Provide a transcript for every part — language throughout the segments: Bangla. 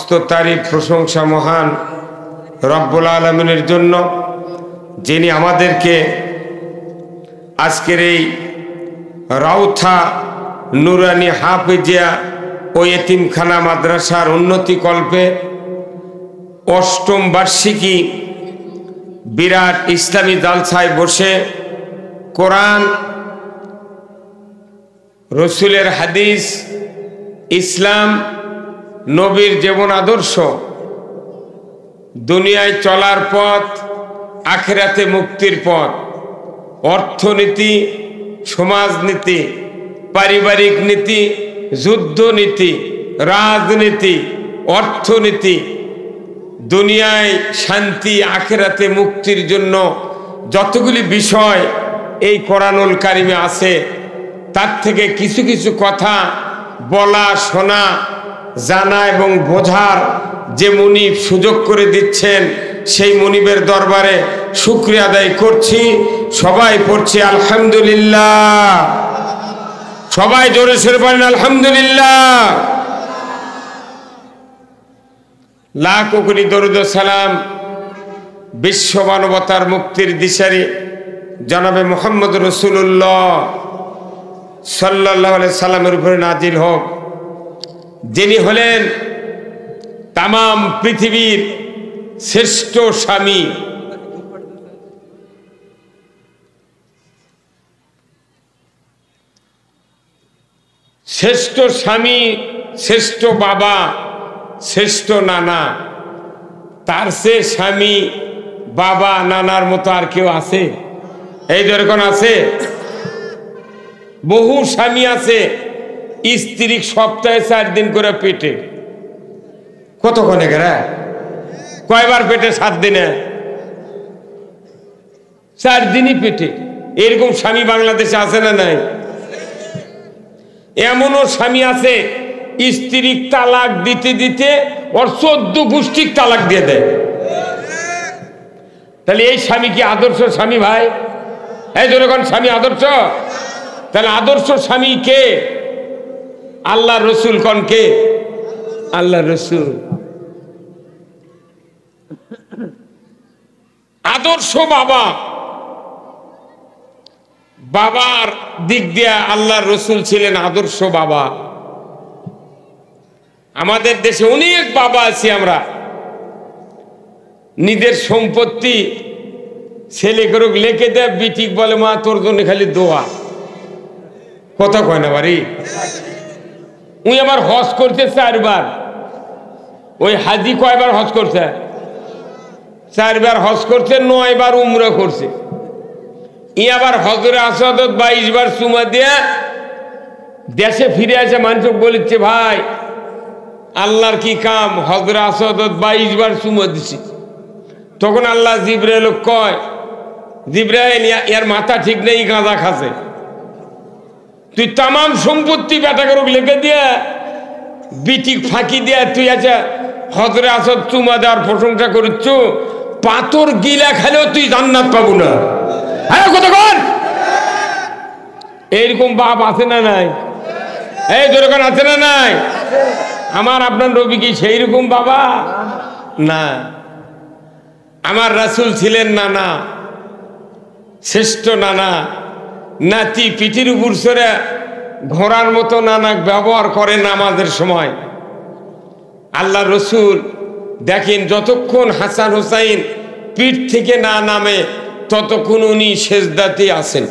সমস্ত তারিফ প্রশংসা মহান রব্বুল আলামিনের জন্য, যিনি আমাদেরকে আজকের এই রাউথা নুরানি হাফিজিয়া ও এতিমখানা মাদ্রাসার উন্নতি কল্পে অষ্টম বার্ষিকী বিরাট ইসলামী জালসায় বসে কোরআন, রসুলের হাদিস, ইসলাম, নবীর জীবন আদর্শ, দুনিয়ায় চলার পথ, আখিরাতে মুক্তির পথ, অর্থনীতি, সমাজনীতি, পারিবারিক নীতি, যুদ্ধনীতি, রাজনীতি, অর্থনীতি, দুনিয়ায় শান্তি, আখিরাতে মুক্তির জন্য যতগুলি বিষয় এই কোরআনুল কারিমে আছে, তার থেকে কিছু কিছু কথা বলা, শোনা, জানা এবং বোঝার যে মুনিব সুযোগ করে দিচ্ছেন, সেই মুনিবের দরবারে শুকরিয়া আদায় করছি। সবাই পড়ছি আলহামদুলিল্লাহ। সবাই জোরে সরে পড়েন আলহামদুলিল্লাহ। লাখ কোটি দরুদ সালাম বিশ্ব মানবতার মুক্তির দিশারি জনাবে মুহাম্মদ রাসূলুল্লাহ সাল্লাল্লাহু আলাইহি সাল্লামের উপরে নাজিল হোক, যিনি হলেন তামাম পৃথিবীর শ্রেষ্ঠ স্বামী, শ্রেষ্ঠ স্বামী, শ্রেষ্ঠ বাবা, শ্রেষ্ঠ নানা। তার সে স্বামী, বাবা, নানার মতো আর কেউ আছে? এই যেরকম আছে, বহু স্বামী আছে স্ত্রী সপ্তাহে 4 দিন করে পেটে। কতক্ষণে গেরা কয়বার পেটে? 7 দিনে, 4 দিনই পেটে। এরকম স্বামী বাংলাদেশে আছে না নাই? এমনও স্বামী আছে স্ত্রী তালাক দিতে দিতে ওর 14 গোষ্ঠীর তালাক দিয়ে দেয়। তাহলে এই স্বামী কি আদর্শ স্বামী ভাই? এই যখন স্বামী আদর্শ, তাহলে আদর্শ স্বামী কে? আল্লাহ রসুল। কোন কে? আল্লাহ রসুল। আদর্শ বাবা, বাবার দিক দিয়ে আল্লাহ রসুল ছিলেন আদর্শ বাবা। আমাদের দেশে অনেক বাবা আছি আমরা, নিজের সম্পত্তি ছেলে করে লেখে দেয়, বিটিক বলে মা তোর জন্য খালি দোয়া। কথা কয় না বাড়ি? উনি আবার হজ করতে 4 বার। ওই হাজি কয়বার হজ করছে? 4 বার হজ করছে, 9 বার উমরা করছে। ই আবার হজরে আসওয়াদ 22 বার চুমা দিয়ে দেশে ফিরে আসে। মানুষ বলেছে ভাই আল্লাহর কি কাম, হজরে আসওয়াদ 22 বার চুমা দিছি। তখন আল্লাহ জিবরাইল কয়, জিবরাইল এর মাথা ঠিক নেই, গাঁজা খাসে। তুই তামাম সম্পত্তি বেটা করে লেখে দিয়ে বিটিক ফাঁকি দিয়ে তুই আছে হজরে আসওয়াদ চুমা দেওয়ার প্রশংসা করছ, পাথর গিলা খেলেও তুই জান্নাত পাবো না। হ্যাঁ কতক্ষণ? এইরকম বাপ আছে না নাই? এই যেরকম আছে না নাই? আমার আপনার নবী কি সেই রকম বাবা? না। আমার রাসূল ছিলেন নানা, শ্রেষ্ঠ নানা। নাতি পিঠির উপর সরে ঘোড়ার মতো নানা ব্যবহার করে নামাজের সময়। আল্লাহ রসুল দেখেন যতক্ষণ হাসান হুসাইন পিঠ থেকে না নামে ততক্ষণ উনি সেজদাতে আছেন।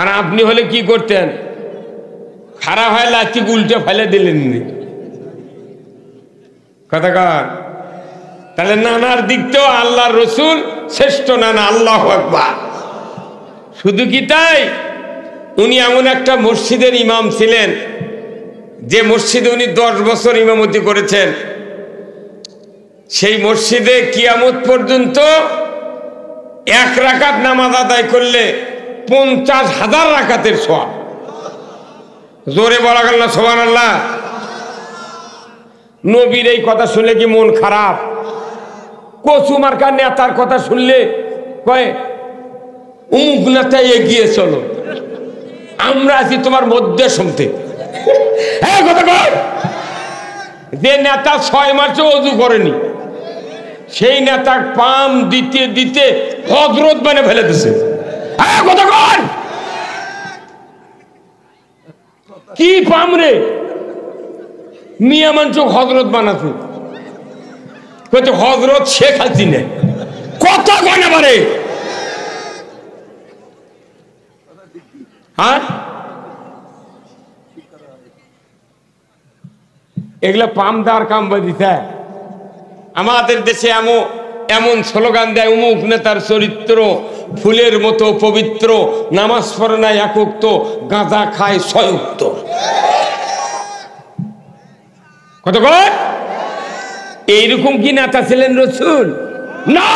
আর আপনি হলে কি করতেন? খারাপ হয় লাঠি উল্টে ফেলে দিলেন। কথাকার তাহলে নানার দিকতেও আল্লাহ রসুল শ্রেষ্ঠ নানা। আল্লাহু আকবার। শুধু কি তাই, উনি এমন একটা মসজিদের ইমাম ছিলেন যে মসজিদে উনি 10 বছর ইমামতি করেছেন। সেই মসজিদে কিয়ামত পর্যন্ত 1 রাকাত নামাজ আদায় করলে 50,000 রাকাতের সওয়াব। জোরে বলা গেল না সুবহানাল্লাহ? নবীর এই কথা শুনলে কি মন খারাপ? কচু মার্কা নেতার কথা শুনলে কয় অমুক নেতা এগিয়ে চলো, আমরা আছি তোমার মধ্যে শুনতে। হ্যাঁ কথা কর। যে নেতা 6 মাসে ওযু করেনি সেই নেতা পাম দিতে দিতে হযরত বানিয়ে ফেলে দিছে। কতক্ষণ কি পাম রে মিয়া মানুষ হযরত বানাছে হযরত শেখ হাসিনা কত গণা বারে। হ্যাঁ এগুলা পাম দেওয়ার কাম বাজিছে। আমাদের দেশে এমন স্লোগান দেয় অমুক নেতার চরিত্র ফুলের মতো পবিত্র, নামাজ পড়ে না একুক্ত, গাঁজা খায় 6 উক্ত। কত এইরকম কি নেতা ছিলেন রসুল? না,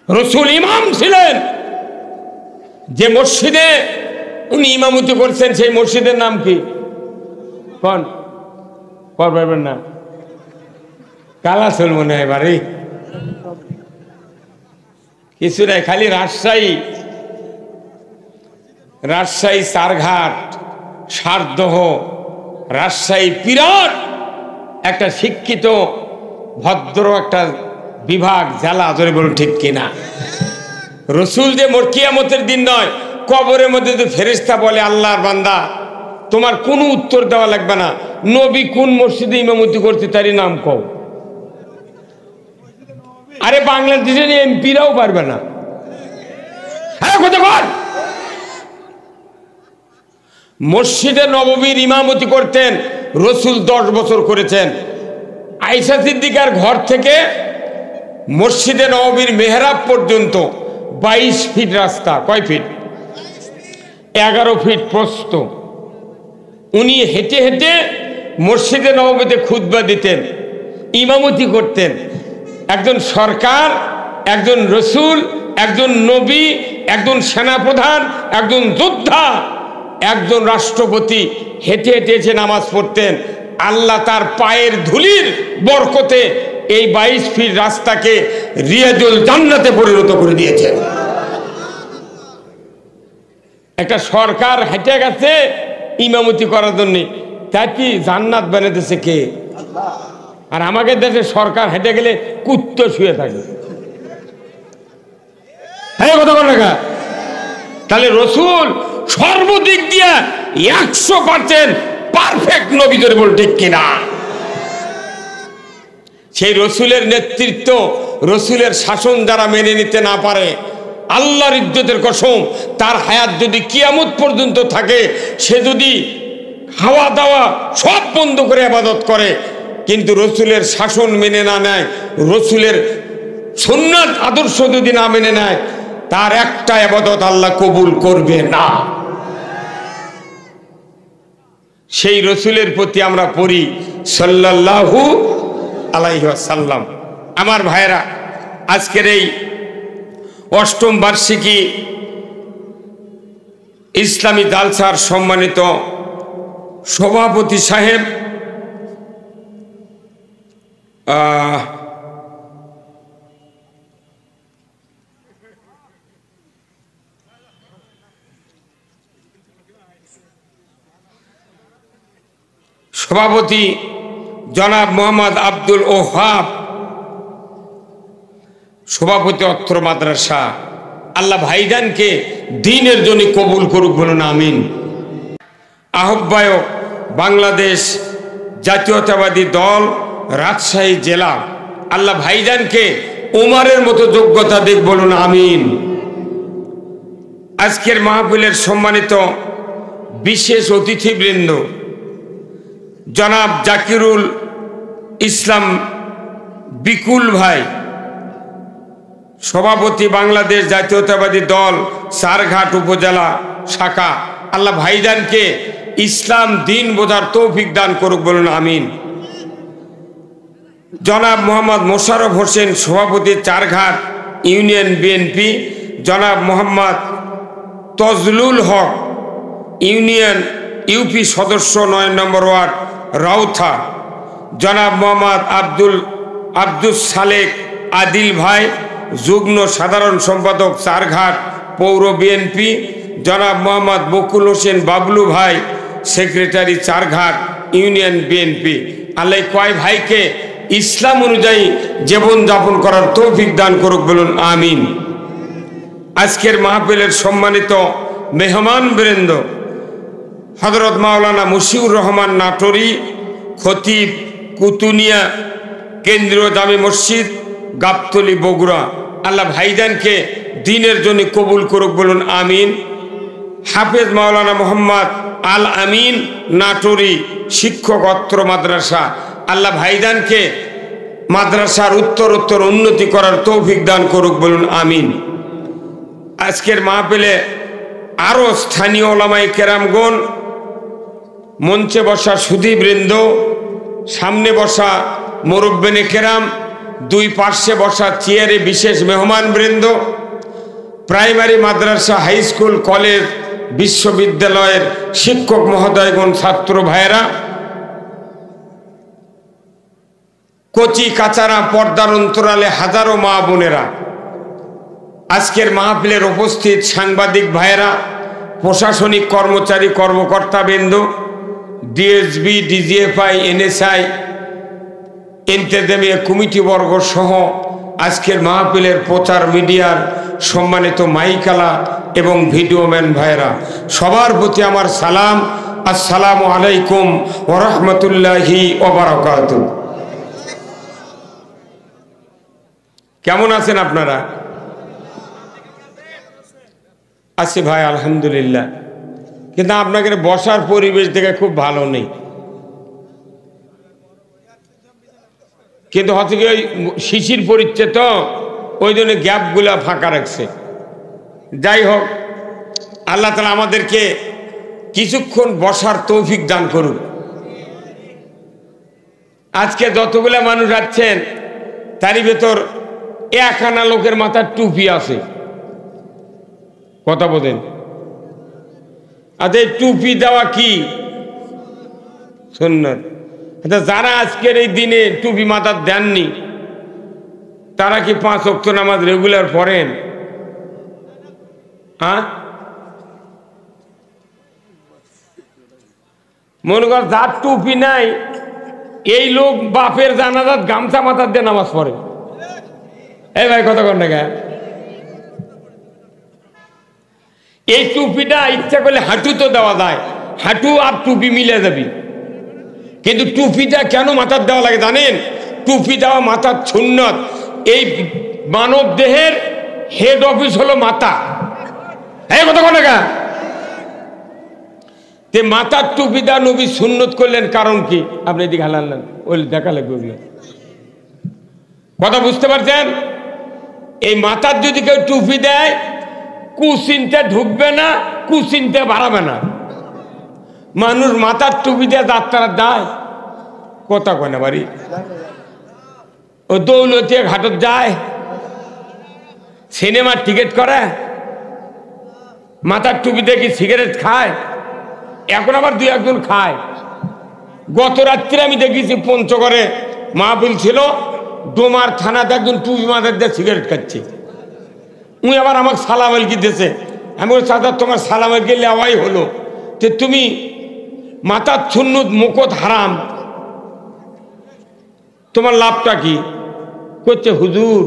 রসুল ইমাম ছিলেন। যে মসজিদে উনি ইমামতি করছেন সেই মসজিদের নাম কি কোন পারবেন না? কালাসল মনে হয় বাড়ি কিছু নাই, খালি রাজশাহী চারঘাট সারদহ রাজশাহী বিরাট একটা শিক্ষিত ভদ্র একটা বিভাগ জেলা, ধরে বলুন ঠিক কিনা? রসুল যে কিয়ামতের দিন নয়, কবরের মধ্যে যদি ফেরেশতা বলে আল্লাহর বান্দা তোমার কোনো উত্তর দেওয়া লাগবে না, নবী কোন মসজিদে ইমামতি করতে তারই নাম কও। আরে বাংলাদেশের এমপিরাও পারবে না। মসজিদে নববীর ইমামতি করতেন রসুল 10 বছর করেছেন। আয়েশা সিদ্দিকার ঘর থেকে মসজিদে নববীর মেহরাব পর্যন্ত 22 ফিট রাস্তা। কয় ফিট? 11 ফিট প্রস্থ। উনি হেঁটে হেঁটে মসজিদে নববীতে খুতবা দিতেন, ইমামতি করতেন। একজন সরকার, একজন রসুল, একজন নবী, একজন সেনাপ্রধান, একজন যোদ্ধা, একজন রাষ্ট্রপতি হেঁটে হেঁটে এসে নামাজ পড়তেন। আল্লাহ তার পায়ের ধুলির বরকতে এই 22 ফিট রাস্তাকে রিয়াজুল জান্নাতে পরিণত করে দিয়েছেন। একটা সরকার হেঁটে গেছে ইমামতি করার জন্য, তা কি জান্নাত বানাইতেছে কে? আর আমাদের দেশে সরকার হেঁটে গেলে কুত্তো শুয়ে থাকে। তাহলে রসুল সর্বদিক দিয়ে 100% পারফেক্ট নবী, ধরে বল ঠিক কিনা? সেই রসুলের নেতৃত্ব, রসুলের শাসন যারা মেনে নিতে না পারে, আল্লাহর ইজ্জতের কসম, তার হায়াত যদি কিয়ামত পর্যন্ত থাকে, সে যদি খাওয়া দাওয়া সব বন্ধ করে ইবাদত করে, কিন্তু রসুলের শাসন মেনে না নেয়, রসুলের সুন্নাত আদর্শ যদি না মেনে নেয়, তার একটা ইবাদত আল্লাহ কবুল করবে না। সেই রসুলের প্রতি আমরা পড়ি সাল্লাল্লাহু আলাইহি ওয়াসাল্লাম। আমার ভাইরা, আজকের এই 8ম বার্ষিকী ইসলামী জালসার সম্মানিত সভাপতি সাহেব সভাপতি জনাব মোহাম্মদ আব্দুল ওহাব, সভাপতি অত্র মাদ্রাসা, আল্লাহ ভাইজানকে দ্বীনের জন্য কবুল করুক, বলুন আমিন। আহ্বায়ক বাংলাদেশ জাতীয়তাবাদী দল রাজশাহী জেলা, আল্লাহ ভাইজানকে উমারের মতো যোগ্যতা দিক, বলুন আমিন। আজকের মাহফিলের সম্মানিত বিশেষ অতিথিবৃন্দ জনাব জাকিরুল ইসলাম বিকুল ভাই, সভাপতি বাংলাদেশ জাতীয়তাবাদী দল চারঘাট উপজেলা শাখা, আল্লাহ ভাইজানকে ইসলাম দিন বোঝার তৌফিক দান করুক, বলুন আমিন। জনাব মোহাম্মদ মোশাররফ হোসেন, সভাপতি চারঘাট ইউনিয়ন বিএনপি, জনাব মোহাম্মদ তজলুল হক, ইউপি সদস্য 9 নম্বর ওয়ার্ড রাউথা, জনাব মোহাম্মদ আব্দুল সালেক আদিল ভাই, যুগ্ম সাধারণ সম্পাদক চারঘাট পৌর বিএনপি, জনাব মোহাম্মদ বকুল হোসেন বাবলু ভাই, সেক্রেটারি চারঘাট ইউনিয়ন বিএনপি। আল্লাহ কয় ভাইকে ইসলাম অনুযায়ী জীবনযাপন করার তৌফিক দান করুক, বলুন আমিন। আজকের মাহফিলের সম্মানিত মেহমান বৃন্দ, হযরত মাওলানা মশিউর রহমান নাটোরী, খতিব, কুতুনিয়া কেন্দ্রীয় জামে মসজিদ, গাবতলী, বগুড়া, আল্লাহ ভাইজানকে দ্বীনের জন্য কবুল করুক, বলুন আমিন। হাফেজ মাওলানা মোহাম্মদ আল আমিন নাটোরী, শিক্ষক অত্র মাদ্রাসা, আল্লাহ ভাইজানকে মাদ্রাসার উত্তরোত্তর উন্নতি করার তৌফিক দান করুক, বলুন আমিন। আজকের মাহফিলে আরও স্থানীয় ওলামায়ে কেরামগণ, মঞ্চে বসা সুধীবৃন্দ, সামনে বসা মুরব্বিনে কেরাম, দুই পার্শ্বে বসা চেয়ারে বিশেষ মেহমান বৃন্দ, প্রাইমারি মাদ্রাসা, হাই স্কুল, কলেজ, বিশ্ববিদ্যালয়ের শিক্ষক মহোদয়গণ, ছাত্র ভাইয়েরা, কচি কাচারা, পর্দার অন্তরালে হাজারো মা বোনেরা, আজকের মাহফিলের উপস্থিত সাংবাদিক ভাইয়েরা, প্রশাসনিক কর্মচারী কর্মকর্তাবৃন্দ, ডিএসবি, ডিজিএফআই, এনএসআই, ইন্তেজামিয়া কমিটিবর্গ সহ আজকের মাহফিলের প্রচার মিডিয়ার সম্মানিত মাইকালা এবং ভিডিওম্যান ভাইয়েরা, সবার প্রতি আমার সালাম। আসসালামু আলাইকুম ওয়া রাহমাতুল্লাহি ওয়া বারাকাতুহু। কেমন আছেন আপনারা? আছি ভাই, আলহামদুলিল্লাহ। কিন্তু আপনাদের বসার পরিবেশ দেখে খুব ভালো নেই, কিন্তু হচ্ছে কি ওই শিশির পড়ছে তো ওই জন্য গ্যাপগুলা ফাঁকা রাখছে। যাই হোক, আল্লাহ তাআলা আমাদেরকে কিছুক্ষণ বসার তৌফিক দান করুন। আজকে যতগুলা মানুষ আছেন তারই ভেতর এক আনা লোকের মাথার টুপি আছে, কথা বলেন। আচ্ছা, টুপি দেওয়া কি সুন্নাত? আচ্ছা, যারা আজকের এই দিনে টুপি মাথার দেননি তারা কি 5 ওয়াক্ত নামাজ রেগুলার পড়েন? হ্যাঁ, মনে কর যার টুপি নাই এই লোক বাপের জানাজাত গামছা মাথার দিয়ে নামাজ পড়ে। এই ভাই, কথা কর না কেন? এই টুপিটা ইচ্ছা করলে হাঁটু তো দেওয়া যায়, হাঁটু আর টুপি মিলে যাবি, কিন্তু টুপিটা কেন মাথার দেওয়া লাগে জানেন? টুপি দেওয়া মাথার সুন্নত। এই মানব দেহের হেড অফিস হলো মাথা। এই কথা কর না কেন? তে মাথার টুপি দেওয়া নবী সুন্নত করলেন, কারণ কি? আপনি এদিকে হালালেন, ওই দেখা লাগবে ওগুলো। কথা বুঝতে পারছেন? এই মাথার যদি কেউ টুপি দেয়, কুচিন্তা ঢুকবে না, কুচিন্তা বাড়াবে না। মানুষ মাথার টুপি দিয়ে যাত্রা দেয়, কথা কয় না বাড়ি। ও দৌলতিয়া ঘাটত যায়, সিনেমার টিকিট করে, মাথার টুপি দিয়ে কি সিগারেট খায়? এখন আবার 2-1 জন খায়। গত রাত্রে আমি দেখেছি পঞ্চগড়ে মাহফিল ছিল, ডোমার থানাতে একজন টুপি মাথার দিয়ে সিগারেট খাচ্ছে। উনি আবার আমাকে সালাম আলকি দিয়েছে। আমি বলি, চাচা তোমার সালাম আলকি লেওয়াই হলো, যে তুমি মাথার সুন্নত মুকত হারাম, তোমার লাভটা কি? করছে, হুজুর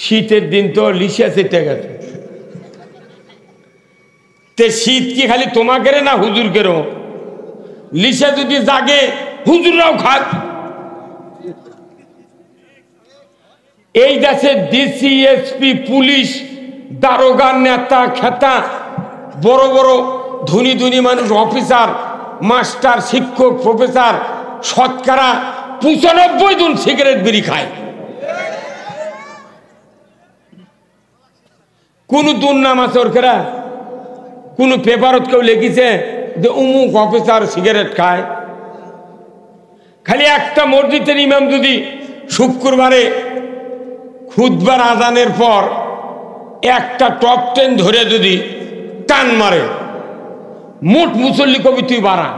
শীতের দিন তো লিশা চেটে গেছে। তে শীত কি খালি তোমাকে না হুজুরকেরও? লিশা যদি জাগে হুজুররাও খাক। এই দেশে ডিসি, এসপি, পুলিশ, দারোগা, নেতা খেতা, বড় বড় ধনী ধনী মানুষ, অফিসার, মাস্টার, শিক্ষক, প্রফেসর, শতকরা 95 জন সিগারেট বিড়ি খায়। কোন দুর্নাম আছে ওরকেরা? কোন পেপারত কেউ লিখেছে যে অমুক অফিসার সিগারেট খায়? খালি একটা মসজিদের ইমাম যদি শুক্রবারে খুতবার আজানের পর একটা টপ 10 ধরে যদি টান মারে, মোট মুসল্লি কবি তুই বাড়া।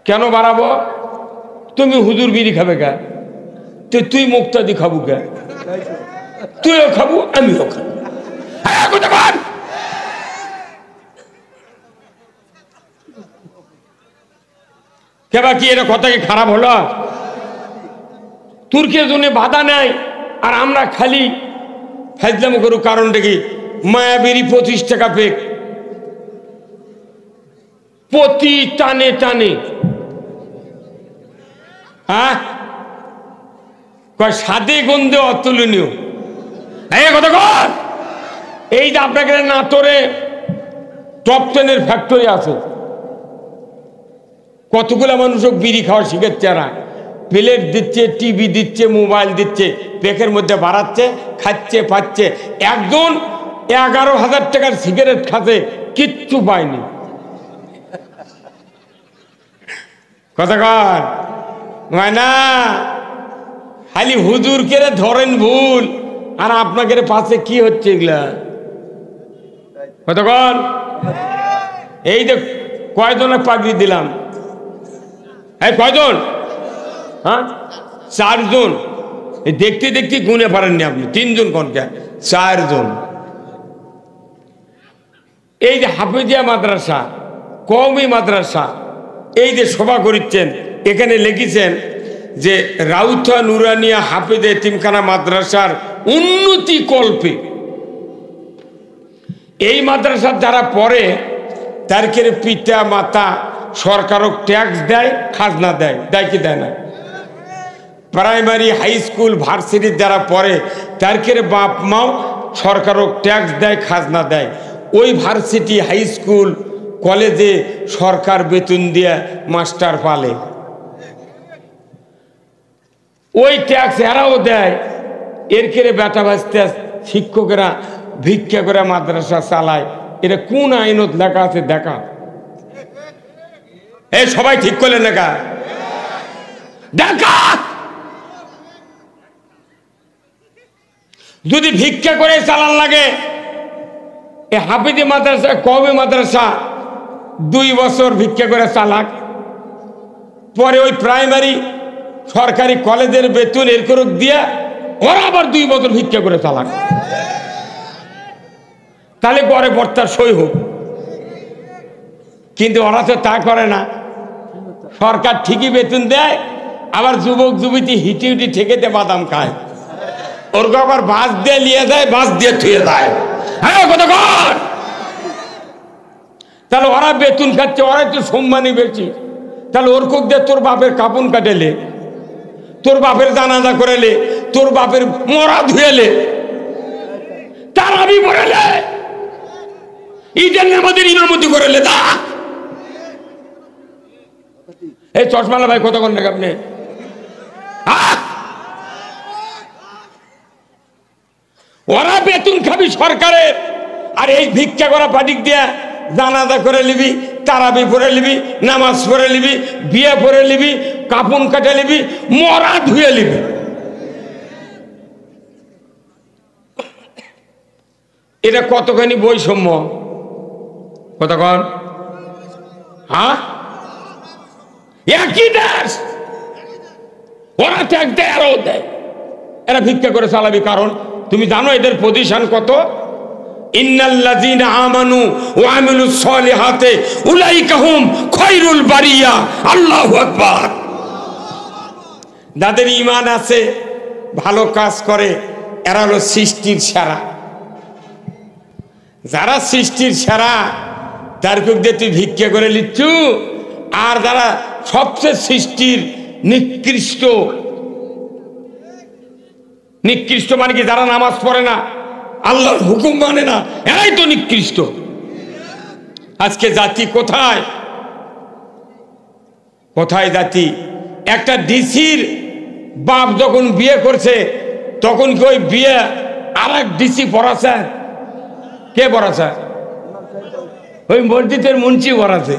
কেন বাড়াবো? তুমি হুজুর বিড়ি খাবে কে? তুই মুক্তাদি খাবো কে? তুইও খাবো, আমিও খাবো। কেবা কি এটা কথা কি খারাপ হলো? তুর্কের জন্য বাধা নেই আর আমরা খালি ফাজলাম করু। কারণটা কি? মায়াবেরি 25 টাকা পেক প্রতি টানে টানে। হ্যাঁ, সাদে গন্ধে অতুলনীয়। এই যে আপনাকে নাটোরে টপ 10-এর ফ্যাক্টরি আছে, কতগুলো মানুষ বিড়ি খাওয়া শিখেছে। এরা প্লেট দিচ্ছে, টিভি দিচ্ছে, মোবাইল দিচ্ছে, পেকের মধ্যে বাড়াচ্ছে, খাচ্ছে পাচ্ছে। একজন 11,000 টাকার সিগারেট খাতে কিচ্ছু পায়নি। কথা কর হয় না? খালি হুজুর কেড়ে ধরেন ভুল, আর আপনাকে পাশে কি হচ্ছে এগুলা? কতক্ষণ এই যে কয়জনের পাগড়ি দিলাম? এই কয়জন? হ্যাঁ, 4 জন। দেখতে দেখতে গুনে পারেননি আপনি। 3 জন কোনটা? 4 জন। এই যে হাফিজিয়া মাদ্রাসা, কওমি মাদ্রাসা, এই যে সভা করিচ্ছেন, এখানে লিখেছেন যে রাউথা নুরানিয়া হাফিজ এতিমখানা মাদ্রাসার উন্নতি কল্পে এই মাদ্রাসার যারা পড়ে তার পিতা মাতা সরকারও ট্যাক্স দেয়, খাজনা দেয়। দেয় কি দেয় না? প্রাইমারি হাই স্কুল ভার্সিটির যারা পড়ে তার বাপ মাও সরকারও ট্যাক্স দেয়, খাজনা দেয়। ওই ভার্সিটি হাই স্কুল কলেজে সরকার বেতন দিয়ে মাস্টার পালে, ওই ট্যাক্স এরাও দেয়। এর বেটা বাঁচতে শিক্ষকেরা ভিক্ষা করে মাদ্রাসা চালায়। এটা কোন আইনত লেখা আছে দেখা? এই সবাই ঠিক করলেন দেখা? দেখা যদি ভিক্ষা করে চালান লাগে, এই হাফিজি মাদ্রাসা, কওমি মাদ্রাসা 2 বছর ভিক্ষা করে চালাক, পরে ওই প্রাইমারি সরকারি কলেজের বেতন এর করুক দিয়ে ওরা আবার 2 বছর ভিক্ষা করে চালাক। তাহলে পরে বর্তার সই হোক। কিন্তু ওরা তো তা করে না। সরকার ঠিকই বেতন দেয়, আবার যুবক যুবতী হিটি হিটি ঠেকেতে বাদাম খায়। ওরকে আবার বাস দিয়ে নিয়ে যায়, বাস দিয়ে থুয়ে যায়। হ্যাঁ কত কর? তাহলে ওরা বেতন খাচ্ছে, ওরাই তো সম্মানী বেশি। তাহলে ওর কোক দিয়ে তোর বাপের কাপন কাটেলে, তোর বাপের জানাজা করেলে, তোর বাপের মরা ধুয়েলে, তারাবি পড়েলে, ঈদের নামাজের ইমামতি করেলে, দা এই চশমালা ভাই কতক্ষণ নাকি আপনি? ওরা বেতন খাবি সরকারের, আর এই ভিক্ষা করা পাটিক দিয়া জানাজা করে নিবি, তারাবি পড়ে নিবি, নামাজ পড়ে নিবি, বিয়ে পড়ে নিবি, কাপন কাটে নিবি, মরা ধুয়ে নিবি। এটা কতখানি বৈষম্য? কতক্ষণ? হ্যাঁ, একই দেশ, ওরা ট্যাক্স দেয় আরও দেয়, এরা ভিক্ষা করে চালাবি। কারণ তুমি জানো এদের পজিশন কত? ইন্নাল্লাযীনা আমানু ওয়া আমিলুস সলিহাতি উলাইকা হুম খায়রুল বারিয়া। আল্লাহু আকবার। যাদের ঈমান আছে, ভালো কাজ করে, এরা হলো সৃষ্টির সেরা। যারা সৃষ্টির সেরা তার কুক দিয়ে তুই ভিক্ষা করে লিচ্ছু, আর যারা সবচেয়ে সৃষ্টির নিকৃষ্ট, নিকৃষ্ট মানে কি? যারা নামাজ পড়ে না, আল্লাহর হুকুম মানে না, এরাই তো নিকৃষ্ট। আজকে জাতি কোথায়? কোথায় জাতি? একটা ডিসির বাপ যখন বিয়ে করছে, তখন কি ওই বিয়ে আর এক ডিসি পড়াছে? কে পড়াছে? ওই মসজিদের মুন্সি পড়াছে।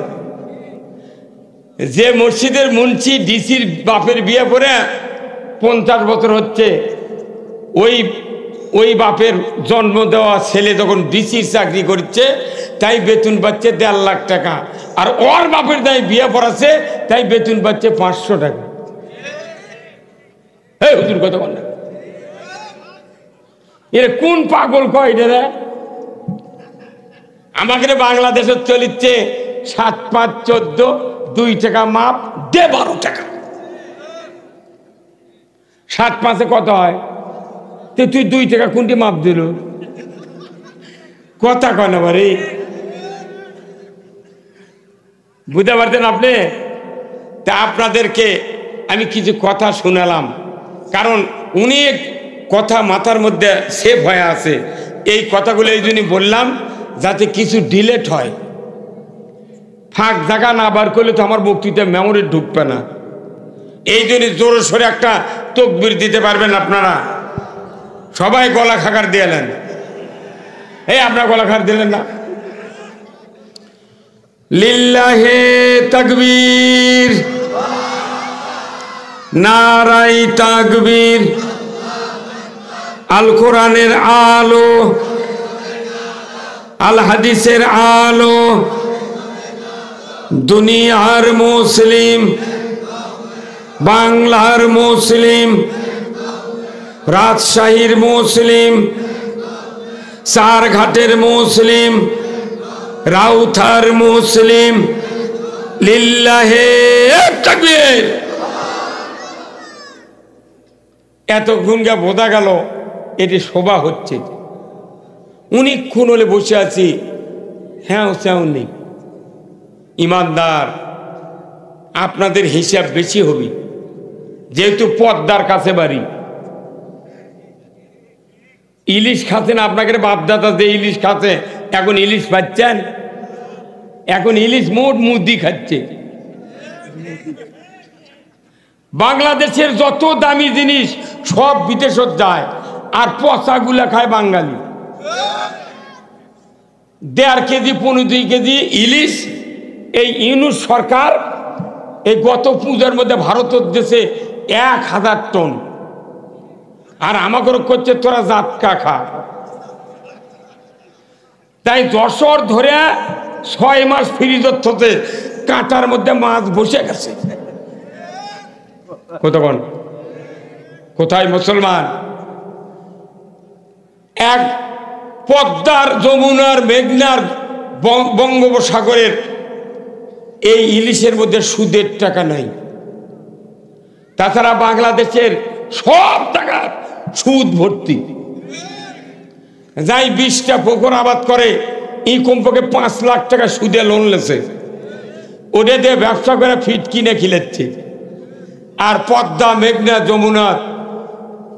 যে মসজিদের মুন্সি ডিসির বাপের বিয়ে করে 50 বছর হচ্ছে, ওই বাপের জন্ম দেওয়া ছেলে যখন ডিসির চাকরি করছে, তাই বেতন পাচ্ছে 1.5 লাখ টাকা। আর ওর বাপের তাই বিয়ে পড়াচ্ছে, তাই বেতন পাচ্ছে 500 টাকা। এই হুজুর কত বল, এর কোন পাগল কয় রে? আমাকে বাংলাদেশের চলিচ্ছে 7, 5, 14, 2 টাকা মাপ দে 12 টাকা। 7 5 কত হয়? তুই 2 টাকা কোনটি মাপ দিল? কথা কয় না বাড়ি, বুঝতে পারতেন আপনি? তা আপনাদেরকে আমি কিছু কথা শোনালাম, কারণ উনি কথা মাথার মধ্যে সেভ হয়ে আছে। এই কথাগুলো এই জন্যই বললাম যাতে কিছু ডিলেট হয়। ফাঁক জায়গা না বার করলে তো আমার বক্তৃতা মেমোরি ঢুকবে না। এই জন্য জোরে সোরে একটা তকবির দিতে পারবেন আপনারা? সবাই গলা খাকার দিলেন, এই আপনার গলা খাকার দিলেন না? লিল্লাহে তাকবীর, নারাই তাকবীর। আল কোরআনের আলো, আল হাদিসের আলো, দুনিয়ার মুসলিম, বাংলার মুসলিম, রাজশাহীর মুসলিম, চারঘাটের মুসলিম, রাউথার মুসলিম, লিল্লাহে তাকবীর। এতক্ষণ গা বোঝা গেল এটি শোভা হচ্ছে। অনেকক্ষণ হলে বসে আছি, হ্যাঁ স্যাও নেই। ইমানদার, আপনাদের হিসাব বেশি হবে, যেহেতু পদ্মার কাছে বাড়ি। ইলিশ খাচ্ছেন, আপনাকে বাপদাদা যে ইলিশ খাচ্ছে, এখন ইলিশ পাচ্ছেন? এখন ইলিশ মোট মুদি খাচ্ছে। বাংলাদেশের যত দামি জিনিস সব বিদেশত যায়, আর পচাগুলা খায় বাঙালি। 1.5 কেজি 15 কেজি ইলিশ এই ইউনুস সরকার এই গত পূজার মধ্যে ভারতের দেশে 1000 টন, আর আমাকে করছে তোরা জাতকা খা। তাই যশোর ধরে 6 মাস ফ্রিজত থেকে কাঁটার মধ্যে মাছ বসে গেছে। কতক্ষণ কোথায় মুসলমান? এক পদ্মার, যমুনার, মেঘনার, বঙ্গোপসাগরের এই ইলিশের মধ্যে সুদের টাকা নাই। তাছাড়া বাংলাদেশের সব টাকা সুদ ভর্তি। যাই 20টা পুকুর আবাদ করে, এই কমপক্ষে 5 লাখ টাকা সুদে লোন লেছে, ওটা দিয়ে ব্যবসা করে ফিট কিনে খিলেচ্ছে। আর পদ্মা, মেঘনা, যমুনা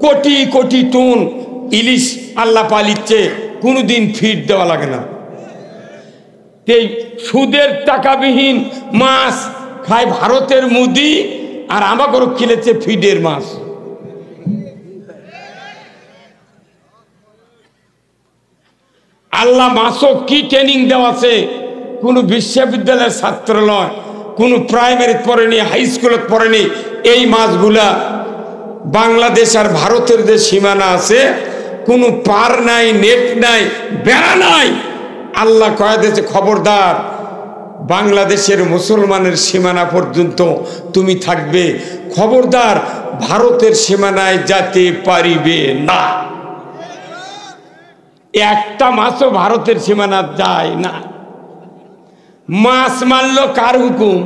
কোটি কোটি টন ইলিশ আল্লাহ পালিচ্ছে, কোনোদিন ফিট দেওয়া লাগে না। এই সুদের টাকাবিহীন মাছ খায় ভারতের মুদি, আর আমাকেও কিনেছে ফিডের মাছ। আল্লাহ মাছও কি ট্রেনিং দেওয়াছে, কোনো বিশ্ববিদ্যালয়ের ছাত্র নয়, কোনো প্রাইমারি পড়েনি, হাই স্কুলত পড়েনি। এই মাছগুলা বাংলাদেশ আর ভারতের যে সীমানা আছে, কোনো পার নাই, নেট নাই, বেড়া নাই। আল্লাহ কয়ে দিয়েছে খবরদার, বাংলাদেশের মুসলমানের সীমানা পর্যন্ত তুমি থাকবে, খবরদার ভারতের সীমানায় যেতে পারিবে না। একটা মাছও ভারতের সীমানা যায় না। মাছ মারল কার হুকুম?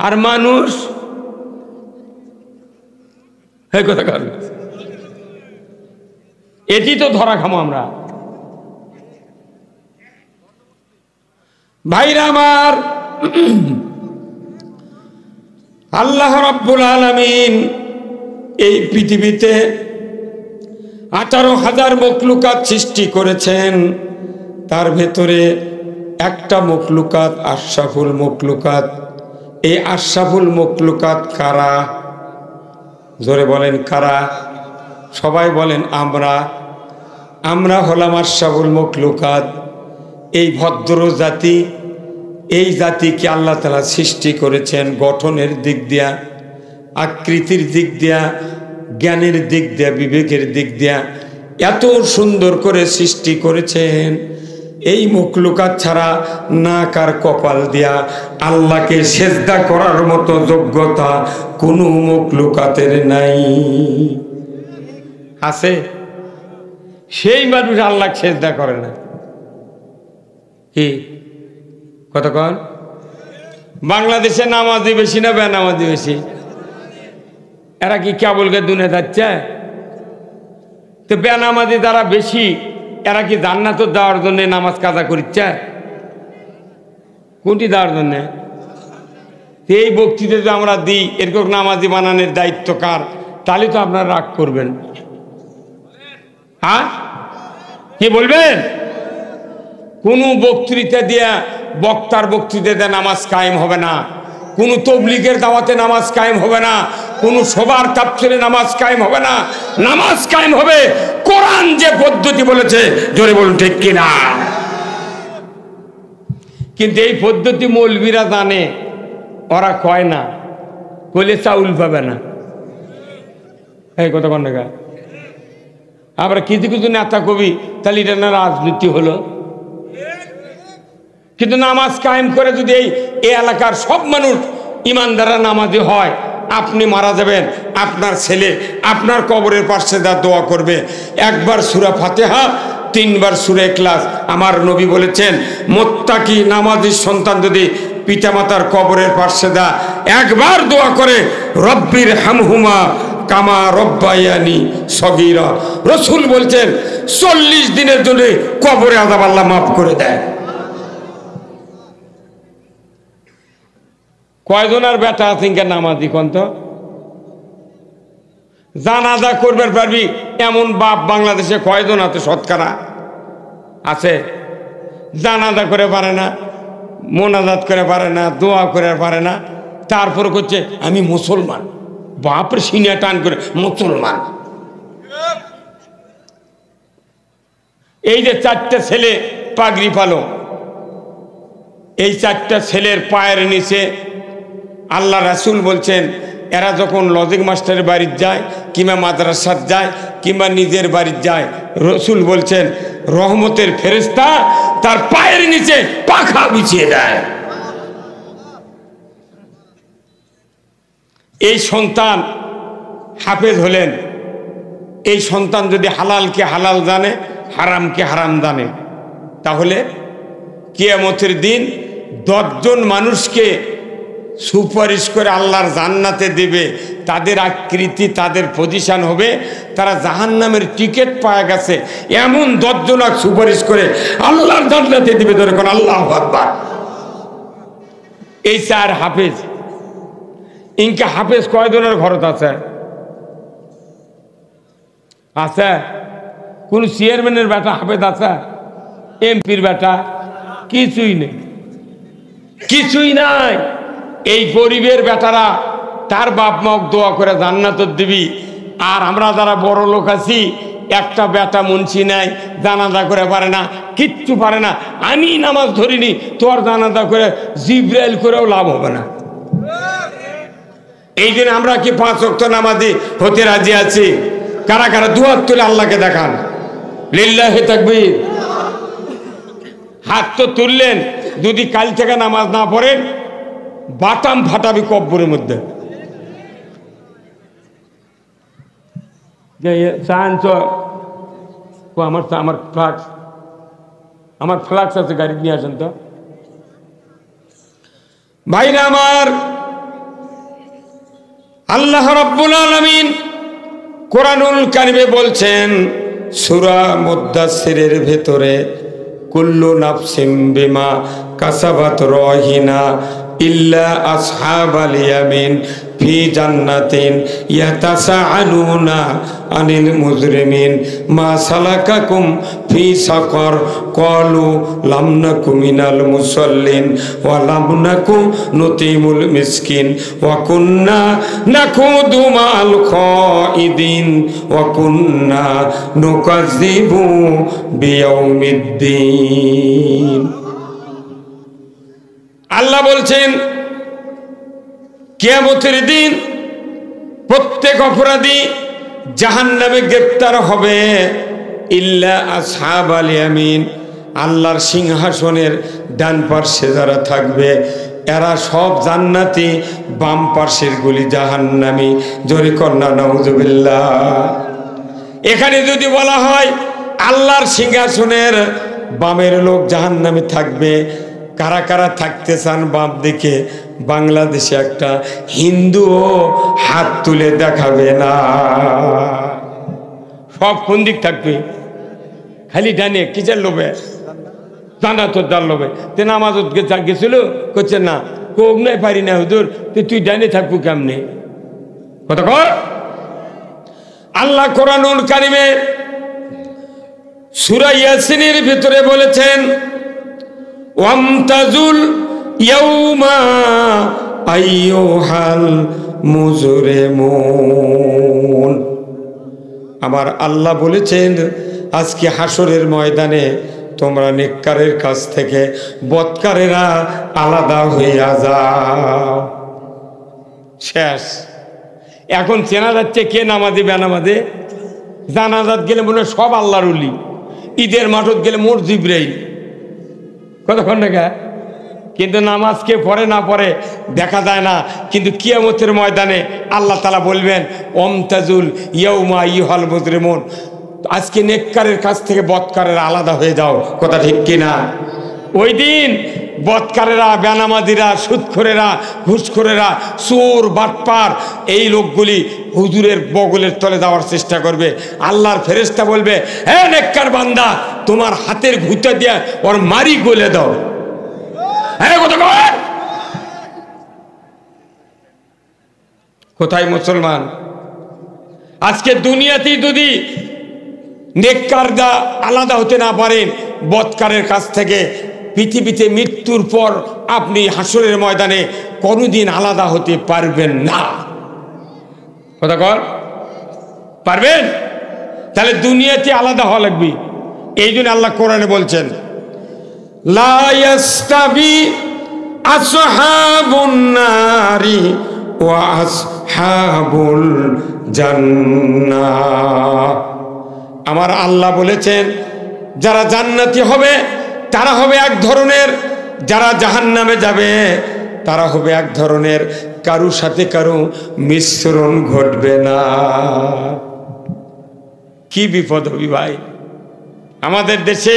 আর মানুষ কথা কার? এটি তো ধরা খামো আমরা। ভাইরা আমার, আল্লাহ রাব্বুল আলামিন এই পৃথিবীতে 18,000 মখলুকাত সৃষ্টি করেছেন। তার ভেতরে একটা মখলুকাত আশরাফুল মখলুকাত। এই আশরাফুল মখলুকাত কারা? জোরে বলেন কারা? সবাই বলেন আমরা হলাম আশরাফুল মখলুকাত। এই ভদ্র জাতি, এই জাতিকে আল্লাহ তাআলা সৃষ্টি করেছেন গঠনের দিক দিয়া, আকৃতির দিক দিয়া, জ্ঞানের দিক দিয়া, বিবেকের দিক দিয়া এত সুন্দর করে সৃষ্টি করেছেন। এই মখলুকাত ছাড়া নাক আর কপাল দিয়া আল্লাহকে সেজদা করার মতো যোগ্যতা কোনো মখলুকাতের নাই। আছে? সেই মানুষ আল্লাহ সেজদা করে না। কি কতক্ষণ? বাংলাদেশে নামাজি বেশি না বেনামাজি বেশি? এরা কি কেবলকে দুনে যাচ্ছে? তো বেনামাজি যারা বেশি, এরা কি জান্নাত দেওয়ার জন্য নামাজ কাজা করছে? কোনটি দেওয়ার জন্য? এই বক্তৃতা যদি আমরা দিই এরকম নামাজি বানানোর দায়িত্ব কার? তাহলে তো আপনারা রাগ করবেন। হ্যাঁ, কি বলবেন? কোনো বক্তৃতা দিয়া, বক্তার বক্তৃতা দিয়ে নামাজ কায়েম হবে না, কোনো তবলিগের দাওয়াতে নামাজ কায়েম হবে না, কোনো সবার তাফসীরে নামাজ কায়েম হবে না। নামাজ কায়েম হবে কোরআন যে পদ্ধতি বলেছে, জোরে বলুন ঠিক কিনা। কিন্তু এই পদ্ধতি মৌলবীরা জানে, ওরা কয় না, কইলে চাউল পাবে না। এই কথা কন না। আমরা কিছু কিছু নেতা কবি, তাহলে এটা না রাজনীতি হলো? কিন্তু নামাজ কায়েম করে যদি এই এলাকার সব মানুষ ইমানদাররা নামাজি হয়, আপনি মারা যাবেন, আপনার ছেলে আপনার কবরের পাশে দা দোয়া করবে, একবার সূরা ফাতিহা, 3 বার সূরা ইখলাস। আমার নবী বলেছেন, মুত্তাকি নামাজি সন্তান যদি পিতামাতার কবরের পাশে দা একবার দোয়া করে, রব্বির হামহুমা কামা রব্বায়ানি সগীরা, রাসূল বলছেন 40 দিনের জন্য কবরে আযাব আল্লাহ মাফ করে দেয়। কয়জনের বেটা আছেন কে নামাজি কোন তো? জানাজা করবার পারবি এমন বাপ বাংলাদেশে কয়জন আছে? শতকরা আছে? জানাজা করে পারে না, মোনাজাত করে পারে না, দোয়া করে পারে না, তারপর করছে আমি মুসলমান। বাপরে সিনিয়া টান করে মুসলমান। এই যে 4টে ছেলে পাগড়ি পালো, এই 4টা ছেলের পায়ের নিচে আল্লাহ রাসূল বলছেন, এরা যখন লজিক মাস্টারের বাড়ির যায় কিংবা মাদ্রাসার যায় কিংবা নিজের বাড়ির যায়, রাসূল বলছেন রহমতের ফেরেশতা তার পায়ের নিচে পাখা বিছিয়ে দেয়। এই সন্তান হাফেজ হলেন, এই সন্তান যদি হালালকে হালাল জানে, হারামকে হারাম জানে, তাহলে কিয়ামতের দিন 10 জন মানুষকে সুপারিশ করে আল্লাহর জান্নাতে দেবে। তাদের আকৃতি, তাদের পজিশন হবে, তারা জাহান্নামের টিকিট পাওয়া গেছে, এমন 10 জন সুপারিশ করে আল্লাহর জান্নাতে দিবে। ধরে কোন আল্লাহু আকবার। এই 4 হাফেজ। ইনকা হাফেজ কয়জনের ঘরত আছে? আছে? কোন চেয়ারম্যানের বেটা হাফেজ আছে? এমপির বেটা? কিছুই নেই, কিছুই নাই। এই গরিবের বেটারা তার বাপ মাক দোয়া করে জান্নাত দিবি, আর আমরা যারা বড় লোক আছি, একটা বেটা মুন্সি নাই, জানাজা করে পারে না, কিচ্ছু পারে না। আমি নামাজ ধরিনি, তোর জানাজা করে জিব্রাইল করেও লাভ হবে না। এই জন্য আমরা কি 5 ওয়াক্ত নামাজি হতে রাজি আছি? কারা কারা দুহাত তুলে আল্লাহকে দেখান, লিল্লাহি তাকবীর। হাত তো তুললেন, যদি কাল থেকে নামাজ না পড়েন বাটাম ফাটাবি কব্বরের মধ্যে। আমার ফ্লাক্স আছে, গাড়ি নিয়ে আসেন তো ভাইরা আমার। আল্লাহ রাব্বুল আলামিন কোরআনুল কারিমে বলছেন সূরা মুদ্দাসসিরের ভেতরে, কুল্লু নাফসিম বিমা কাসাবাত রাহিনা ইল্লা আসহাবাল ইয়ামিন ফি জান্নাতিন ইয়াতাসাআলুনা আনিল মুজরিমিন মা সালাকাকুম ফি সাকার ক্বালু লাম নাকু মিনাল মুসাল্লিন ওয়া লাম নাকু নুতিমুল মিসকিন ওয়া কুন্না নাকুদু মাল খাইদিন ওয়া কুন্না নুকাযযিবু বিয়াউমিদ্দিন। আল্লাহ বলছেন কিয়ামতের দিন প্রত্যেক অপরাধী জাহান্নামে গ্রেফতার হবে, ইল্লা আসহাবাল ইয়ামিন, আল্লাহর সিংহাসনের ডান পার্শ্বে যারা থাকবে এরা সব জান্নাতি, বাম পার্শ্বের গুলি জাহান্নামী। জোরে কন্যা নাউজুবিল্লাহ। এখানে যদি বলা হয় আল্লাহর সিংহাসনের বামের লোক জাহান্নামে থাকবে, কারা কারা থাকতে চান বাম দিকে? বাংলাদেশে একটা হিন্দুও হাত তুলে দেখাবে না। সব কোন দিক থাকবে? খালি ডানে কিসের লোভে? জান্নাতের দার লোভে। তে নামাজ গেছিল, করছে না কোক নাই পারি না হুজুর, তুই ডানে থাকবো কেমনে? কথা কর। আল্লাহ কোরআনুল কারিমে সূরা ইয়াসিনের ভিতরে বলেছেন, ওয়ামতাজুল ইয়াউমা আইয়ুহাল মুজরিমুন। আমার আল্লাহ বলেছেন আজকে হাসরের ময়দানে তোমরা নেককারের কাছ থেকে বদকারেরা আলাদা হইয়া যাও। শেষ। এখন চেনা যাচ্ছে কে নামাজে বেনামাজে। জানাজাত গেলে মনে হয় সব আল্লাহর ওলি, ঈদের মাঠত গেলে মোর জিবরাইল। কতক্ষণ দেখা, কিন্তু নামাজ কে পড়ে না পড়ে দেখা যায় না। কিন্তু কিয়ামতের ময়দানে আল্লাহ তাআলা বলবেন ওয়ামতাজুল ইয়াউমা আইয়ুহাল মুজরিমুন, আজকে নেককারের কাছ থেকে বদকারেরা আলাদা হয়ে যাও। কথা ঠিক কিনা? ওই দিন বদকারেরা, বেনামাজিরা, সুদখোরেরা, ঘুষখোরেরা, চোর, বাটপার এই লোকগুলি হুজুরের বগলের তলে যাওয়ার চেষ্টা করবে। আল্লাহর ফেরেশতা বলবে, হে নেককার বান্দা, তোমার হাতের ঘুঁটে দিয়ে ওর মারি গলে দাও। হ্যাঁ, কোথায় মুসলমান? আজকে দুনিয়াতেই যদি নেককাররা আলাদা হতে না পারেন বদকারের কাছ থেকে, পৃথিবীতে মৃত্যুর পর আপনি হাসরের ময়দানে কোনোদিন আলাদা হতে পারবেন না। কথা কর, পারবেন? তাহলে দুনিয়াতে আলাদা হওয়া লাগবে। এই জন্য আল্লাহ কোরআনে বলছেন, লা ইয়াস্তাবি আসহাবুন নারি ওয়া আসহাবুল জান্নাহ। আমার আল্লাহ বলেছেন যারা জান্নাতি হবে তারা হবে এক ধরনের, যারা জাহান্নামে যাবে তারা হবে এক ধরনের। কারুর সাথে কারু মিশ্রণ ঘটবে না। কি বিপদ হবি ভাই! আমাদের দেশে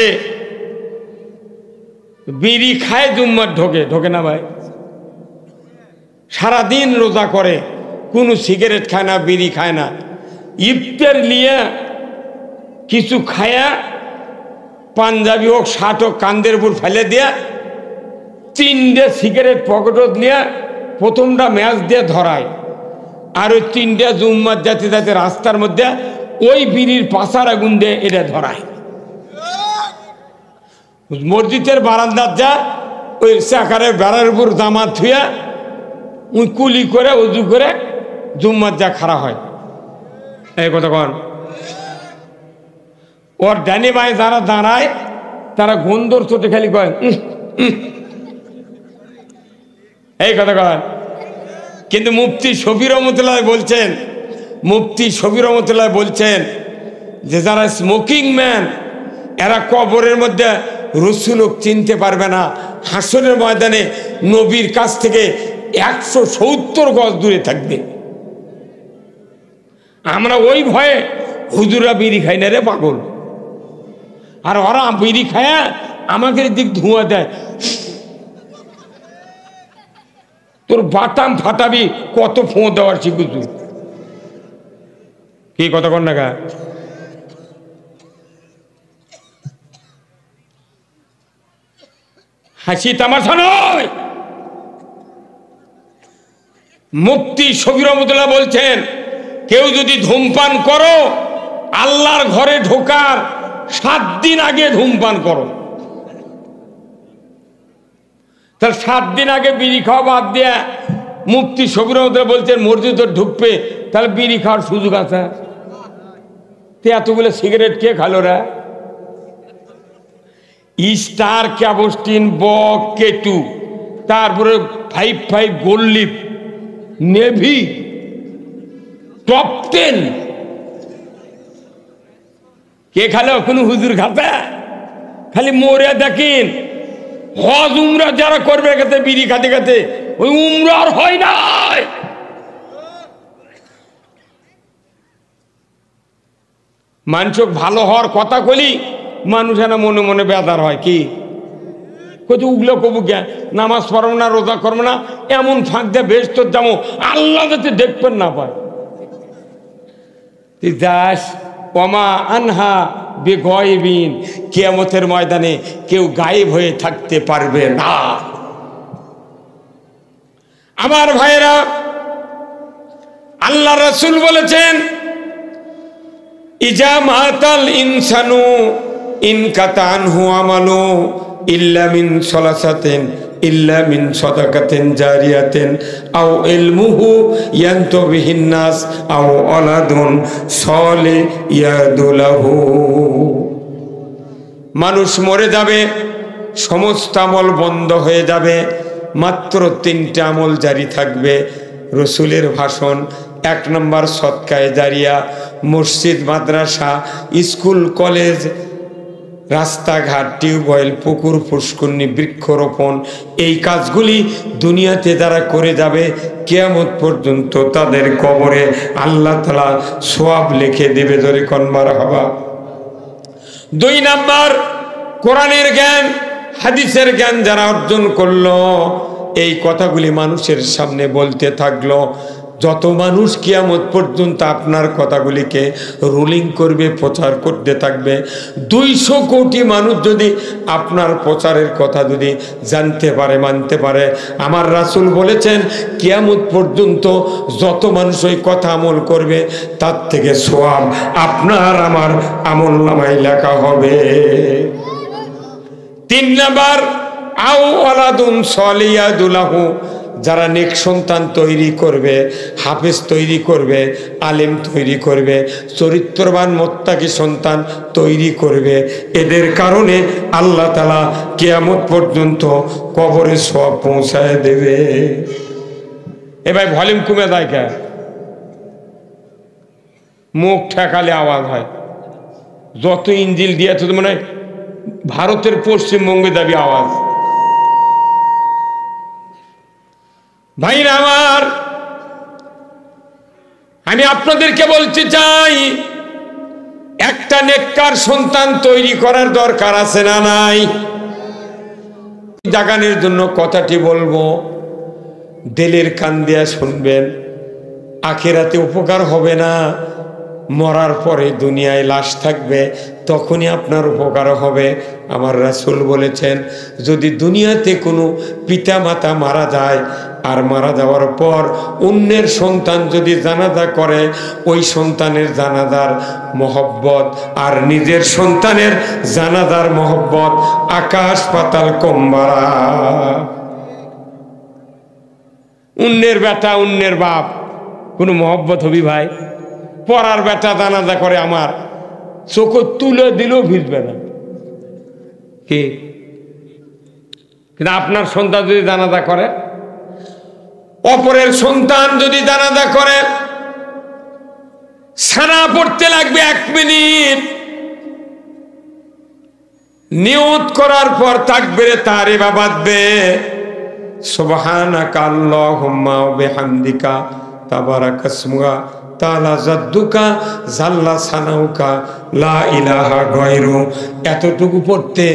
বিড়ি খায়, জুম্মার ঢোকে না ভাই। সারাদিন রোজা করে, কোনো সিগারেট খায় না, বিড়ি খায় না। ইফতার নিয়ে কিছু খায়া, পাঞ্জাবি হোক, শার্ট হোক, কান্দের উপর ফেলে দিয়া 3টে সিগারেট পকেটত নিয়ে প্রথমটা ম্যাচ দিয়ে ধরায়, আর ওই 3টে জুম্মার যাতে যাতে রাস্তার মধ্যে ওই বিড়ির পাশার আগুন দিয়ে এটা ধরায়। মসজিদের বারান্দার যা ওই চাকারে বেড়ার উপর জামা থুয়া ওই কুলি করে উজু করে জুম্মার যা খাড়া হয়। এই কথা কন। ওর ডানি বাই যারা দাঁড়ায় তারা গন্ধর চোটে খালি কয় এই কথা কন। কিন্তু মুফতি শফি রহমতুল্লাহ বলছেন যে যারা স্মোকিং ম্যান এরা কবরের মধ্যে রসুলক চিনতে পারবে না, হাসরের ময়দানে নবীর কাছ থেকে 170 গজ দূরে থাকবে। আমরা ওই ভয়ে হুজুরা বিড়ি খাই না রে পাগল, আর ওরা বিড়ি খায়া আমাকে দিক ধোঁয়া দেয়, তোর বাটাম ফাটাবি, কত ফোঁ দেওয়ার শিখুছু। কি কথা কন না গা? হাসি তামাশা নয়। মুফতি শফি রহমতুল্লাহ বলছেন কেউ যদি ধূমপান করো, আল্লাহর ঘরে ঢোকার 7 দিন আগে ধূমপান করো। তাহলে 7 দিন আগে বিড়ি খাওয়া বাদ দেয়া মুফতি শফি রহমতুল্লাহ বলছেন মসজিদে ঢুকবে, তাহলে বিড়ি খাওয়ার সুযোগ আছে? এতগুলো সিগারেট কে খালো রা? স্টার, ক্যাবোস্টিন, বক, কেটু, তারপরে 5 গোল্ড লিফ, নেভি, টপ 10 কে খালো? কোন হুজুর খাতে? খালি মোরে দেখেন হজ উমরা যারা করবে খেতে বিড়ি খাতে খাতে ওই উমরা আর হয় না। মানুষ ভালো হওয়ার কথা কলি, মানুষ না মনে মনে বেদার হয়। কি কোথাও উগলো কবু জ্ঞা নামাজ পড়বো না, রোজা করবো না, এমন ফাঁক দিয়ে বেহেশত যাবো আল্লাহ যাতে দেখবেন না পায়। তুই যাস ওমা আনহা বেগায়েবিন, কিয়ামতের ময়দানে কেউ গায়েব হয়ে থাকতে পারবে না। আমার ভাইরা, আল্লাহ রাসূল বলেছেন ইজা মাতাল ইনসানু ইনকাতা আনহু আমালু ইল্লা মিন সালাসাতিন ইল্লা মিন সাদাকাতিন জারিয়াতিন আও ইলমুহু ইয়ানতাবিহিন নাস আও ওয়ালাদুন সালিহ ইয়াদুলাহু। মানুষ মরে যাবে, সমস্ত আমল বন্ধ হয়ে যাবে, মাত্র 3টে আমল জারি থাকবে। রসুলের ভাষণ, 1 নম্বর সদকায়ে জারিয়া, মসজিদ মাদ্রাসা স্কুল কলেজ রাস্তাঘাট টিউবওয়েল পুকুর পুষ্করণী বৃক্ষরোপণ, এই কাজগুলি দুনিয়াতে যারা করে যাবে কিয়ামত পর্যন্ত তাদের কবরে আল্লাহ তাআলা সওয়াব লিখে দেবে। ধরে কোন মারহাবা। 2 নাম্বার কোরআনের জ্ঞান হাদিসের জ্ঞান যারা অর্জন করলো, এই কথাগুলি মানুষের সামনে বলতে থাকলো, যত মানুষ কিয়ামত পর্যন্ত আপনার কথাগুলিকে রুলিং করবে, প্রচার করতে থাকবে। 200 কোটি মানুষ যদি আপনার প্রচারের কথা যদি জানতে পারে, মানতে পারে, আমার রাসূল বলেছেন কিয়ামত পর্যন্ত যত মানুষ ওই কথা আমল করবে তার থেকে সওয়াব আপনার আমার আমলনামায় লেখা হবে। 3 নাম্বার আও ওয়ালাদুন সালিয়াদুলাহু, যারা নেক সন্তান তৈরি করবে, হাফেজ তৈরি করবে, আলেম তৈরি করবে, চরিত্রবান মুত্তাকি সন্তান তৈরি করবে, এদের কারণে আল্লাহ তাআলা কিয়ামত পর্যন্ত কবরে সওয়াব পৌঁছায় দেবে। এ ভাই ভলিউম কমে যায় কে? মুখ ঠেকালে আওয়াজ হয়। যত ইঞ্জিল দিয়ে তো মানে ভারতের পশ্চিমবঙ্গে যাবি আওয়াজ। ভাইরা আমার, আমি আপনাদেরকে বলতে চাই, একটা নেককার সন্তান তৈরি করার দরকার আছে না নাই? জাগানোর জন্য কথাটি বলবো, দিলের কান দিয়া শুনবেন। আখিরাতে উপকার হবে না, মরার পরে দুনিয়ায় লাশ থাকবে, তখনই আপনার উপকার হবে। আমার রাসূল বলেছেন, যদি দুনিয়াতে কোনো পিতা মাতা মারা যায় আর মারা যাওয়ার পর অন্যের সন্তান যদি জানাজা করে, ওই সন্তানের জানাজার মহব্বত আর নিজের সন্তানের জানাজার মহব্বত আকাশ পাতাল কম বাড়া। অন্যের বেটা অন্যের বাপ কোনো মহব্বত হবি ভাই? পরার বেটা জানাজা করে, আমার চোখ তুলে দিলেও ভিজবে না কি? কিন্তু আপনার সন্তান যদি জানাজা করে, অপরের সন্তান যদি জানাজা করে, সানা পড়তে লাগবে 1 মিনিট। নিয়ত করার পর তাকবীরে তাহরিমা বাঁধবে, সুবহানাকা আল্লাহুম্মা ওয়া বিহামদিকা তাবারাকা ইসমুকা তাআলা জাদ্দুকা জাল্লা সানাউকা লা ইলাহা গায়রু। এতটুকু পড়তে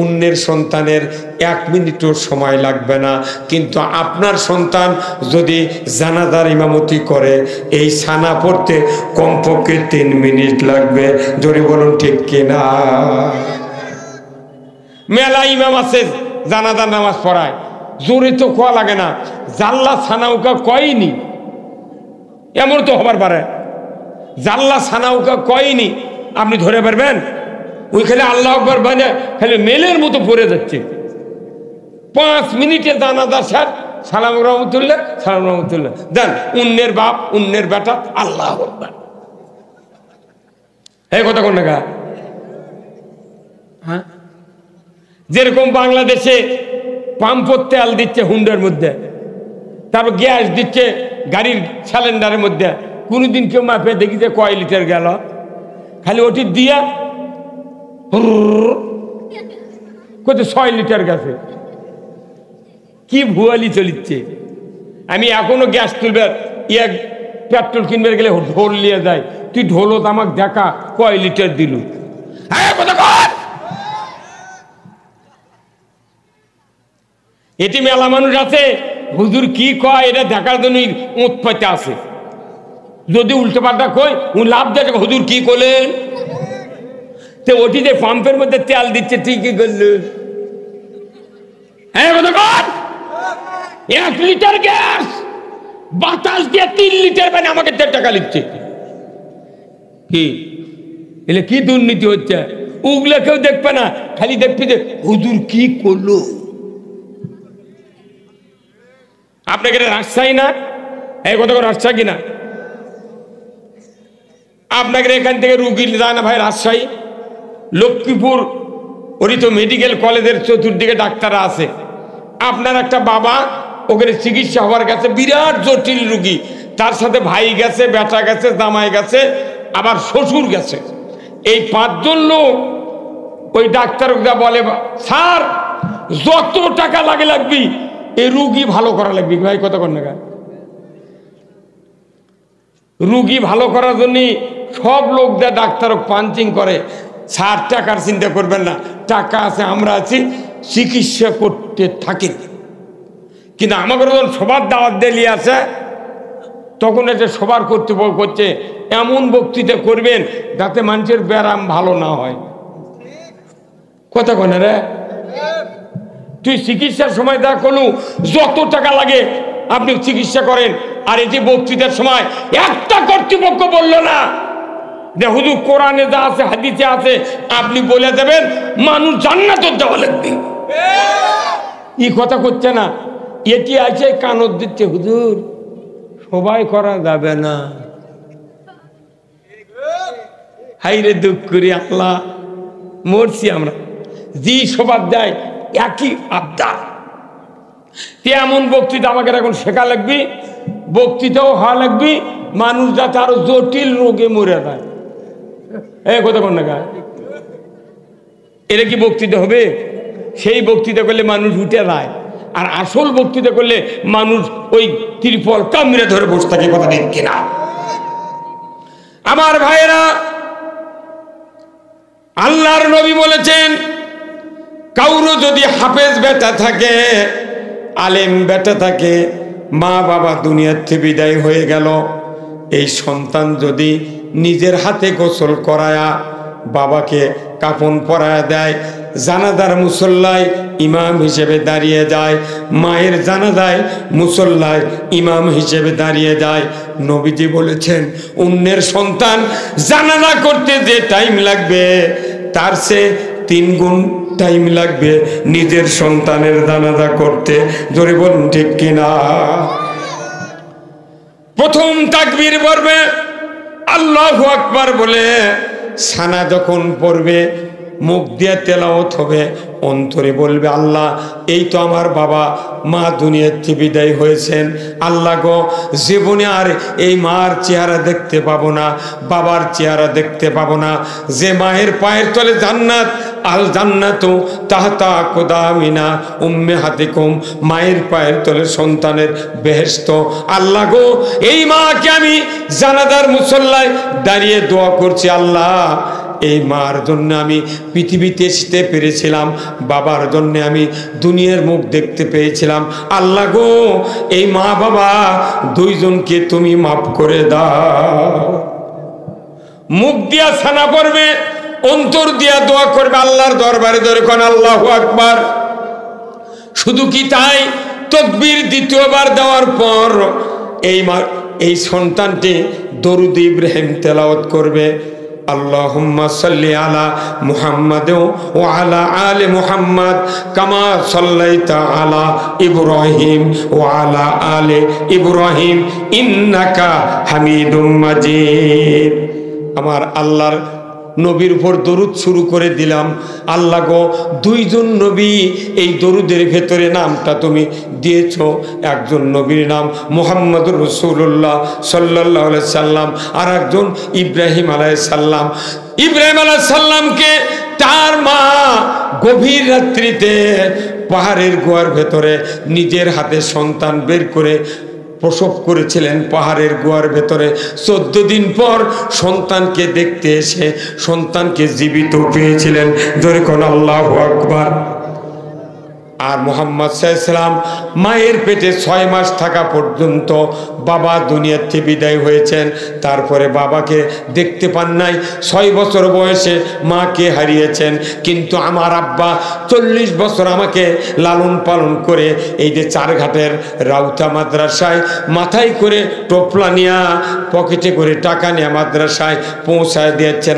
অন্যের সন্তানের 1 মিনিটও সময় লাগবে না। কিন্তু আপনার সন্তান যদি জানাজার ইমামতি করে, এই সানা পড়তে কমপক্ষে 3 মিনিট লাগবে। জোরে বলুন ঠিক কিনা? মেলা ইমাম আছে জানাজার নামাজ পড়ায়, জোরে তো কোয়া লাগে না, জাল্লা সানাউকা কয়নি, এমন তো হবার পারে। জাল্লা সানাউকা কয়নি আপনি ধরে পারবেন? ওই খালি আল্লাহু আকবার মানে খালি মেলের মতো পড়ে যাচ্ছে। 5 মিনিটে জানাজা শেষ, সালাম রহমতুল্লাহ, সালাম রহমতুল্লাহ, দেন অন্যের বাপ অন্যের বেটা, আল্লাহু আকবার। এই কথা কোন টাকা? হ্যাঁ, যেরকম বাংলাদেশে পাম্পের তেল দিচ্ছে হুন্ডার মধ্যে, তারপর গ্যাস দিচ্ছে গাড়ির সিলিন্ডারের মধ্যে, কোনোদিন কেউ মাপে দেখি যে কয় লিটার গেল, খালি ওটি দিয়া কত 6 লিটার গেছে। কি ভুয়ালি চলিচ্ছে। আমি এখনো গ্যাস তুলবে, এক পেট্রোল কিনবে গেলে ঢোল নিয়ে যায়, তুই ঢোলত আমাকে দেখা কয় লিটার দিল। এটি মেলা মানুষ আছে হুজুর কি কয় এটা দেখার জন্য উৎপাতে আছে। যদি উল্টো পাল্টা কই ও লাভ দেয় হুজুর কি করলেন, তো ওটি যে পাম্পের মধ্যে তেল দিচ্ছে ঠিকই করলো। হ্যাঁ 1 লিটার গ্যাস বাতাস দিয়ে 3 লিটার পানি আমাকে 1.5 টাকা লিখছে। কি এলে কি দুর্নীতি হচ্ছে, ওগুলো কেউ দেখবে না, খালি দেখবে যে হুজুর কি করলো। আপনাকে রাজশাহী না এই কথা রাজশাহী কিনা, আপনাকে এখান থেকে রুগী যায় না ভাই রাজশাহী লক্ষ্মীপুর, ওরই তো মেডিকেল কলেজের চতুর্দিকে ডাক্তাররা আছে। আপনার একটা বাবা ওখানে চিকিৎসা হওয়ার কাছে বিরাট জটিল রুগী, তার সাথে ভাই গেছে, বেটা গেছে, জামাই গেছে, আবার শ্বশুর গেছে। এই 5 জন লোক ওই ডাক্তার বলে স্যার যত টাকা লাগবি এই রুগী ভালো করা লাগবে। ভাই কত কর না, রুগী ভালো করার জন্য সব লোক যা ডাক্তার পাঞ্চিং করে। স্যার টাকার চিন্তা করবেন না, টাকা আছে, আমরা আছি, চিকিৎসা করতে থাকেন। কিন্তু আমাকে যখন সবার দাওয়াত দিলি আছে তখন এটা সবার কর্তৃপক্ষ করছে এমন বক্তৃতা করবেন যাতে মানুষের ব্যায়াম ভালো না হয়। কথা কয় না রে, তুই চিকিৎসার সময় দেখ কোনো যত টাকা লাগে আপনি চিকিৎসা করেন। আর এই যে বক্তৃতার সময় একটা কর্তৃপক্ষ বললো না যে হুজুর কোরআনে যা আছে হাদিসে আছে আপনি বলে দেবেন মানুষ জান্নাতে যাওয়া লাগবে, এই কথা করছে না। এটি আছে কানত দিচ্ছে হুজুর সবাই করা যাবে না। হাইরে দুঃখ করি আল্লাহ, মরছি আমরা। জি সবার দেয় একই আবদার, এমন বক্তৃতা আমাকে এখন শেখা লাগবে, বক্তৃতাও হওয়া লাগবে, মানুষ যাতে আরো জটিল রোগে মরে যায়। কথা কোন না, এটা কি বক্তৃতা হবে? সেই বক্তৃতা করলে মানুষ উঠে যায়, আর আসল বক্তৃতা করলে মানুষ ওই ত্রিপল কামড়ে ধরে বসে থাকে। কথা ঠিক কিনা আমার ভাইয়েরা? আল্লাহর নবী বলেছেন কাউরো যদি হাফেজ বেটা থাকে, আলেম বেটা থাকে, মা বাবা দুনিয়ার থেকে বিদায় হয়ে গেল, এই সন্তান যদি নিজের হাতে গোসল করায়া বাবাকে কাফন পরায়া দেয়, জানাজার মুসল্লায় ইমাম হিসেবে দাঁড়িয়ে যায়, মায়ের জানাজায় মুসল্লায় ইমাম হিসেবে দাঁড়িয়ে যায়। নবীজি বলেছেন অন্যের সন্তান জানাজা করতে যে টাইম লাগবে তার সে 3 গুণ টাইম লাগবে নিজের সন্তানের জানাজা করতে। জোরে বলুন ঠিক কিনা? প্রথম তাকবীর পড়বে আল্লাহু আকবার বলে, সানা যখন পড়বে মুখ দিয়ে তেলাওয়াত হবে, অন্তরে বলবে আল্লাহ এই তো আমার বাবা মা দুনিয়ার থেকে বিদায় হয়েছেন, আল্লাহ গো জীবনে আর এই মার চেহারা দেখতে পাবো না, বাবার চেহারা দেখতে পাবো না। যে মায়ের পায়ের তলে জান্নাত, আল জান্নাতু তাহতা কুদামিনা উম্মাহাতিকুম, মায়ের পায়ের তলে সন্তানের বেহেশত। আল্লাহ গো এই মাকে আমি জানাজার মুসল্লায় দাঁড়িয়ে দোয়া করছি, আল্লাহ এই মার জন্য আমি পৃথিবীতে আসতে পেরেছিলাম, বাবার জন্য আমি দুনিয়ার মুখ দেখতে পেয়েছিলাম, আল্লাহ গো এই মা বাবা 2 জনকে তুমি মাফ করে দাও। মুখ দিয়া সানা পড়বে, অন্তর দিয়া দোয়া করবে আল্লাহর দরবারে। ধরে কোন আল্লাহু আকবার। শুধু কি তাই, তাকবীর দ্বিতীয়বার দেওয়ার পর এই সন্তানটি দরুদ ইব্রাহিম তেলাওয়াত করবে, আল্লাহুম্মা সাল্লি আলা মুহাম্মাদ ওয়া আলা আলি মুহাম্মাদ কামা সাল্লাইতা আলা ইব্রাহিম ওয়া আলা আলি ইব্রাহিম ইন্নাকা হামিদুম মাজিদ। আমার আল্লাহর নবীর উপর দরুদ শুরু করে দিলাম। আল্লাহ গো 2 জন নবী এই দরুদের ভেতরে নামটা তুমি দিয়েছ, একজন নবীর নাম মুহাম্মদুর রাসূলুল্লাহ সাল্লাল্লাহু আলাইহি সাল্লাম, আর একজন ইব্রাহিম আলাইহিস সালাম। ইব্রাহিম আলাইহিস সালামকে তার মা গভীর রাত্রিতে পাহাড়ের গুহার ভেতরে নিজের হাতে সন্তান বের করে প্রসব করেছিলেন পাহাড়ের গুহার ভেতরে। 14 দিন পর সন্তানকে দেখতে এসে সন্তানকে জীবিত পেয়েছিলেন। জোরে কোন আল্লাহু আকবার। আর মুহাম্মদ সাল্লাল্লাহু আলাইহি সাল্লাম মায়ের পেটে 6 মাস থাকা পর্যন্ত বাবা দুনিয়া থেকে বিদায় হয়েছেন। তারপরে বাবাকে দেখতে পান নাই। 6 বছর বয়সে মাকে হারিয়েছেন। কিন্তু আমার আব্বা 40 বছর আমাকে লালন পালন করে এই যে চারঘাটের রাউতা মাদ্রাসায় মাথায় করে টোপলা নিয়া পকেটে করে টাকা নিয়ে মাদ্রাসায় পৌঁছায় দিয়েছেন।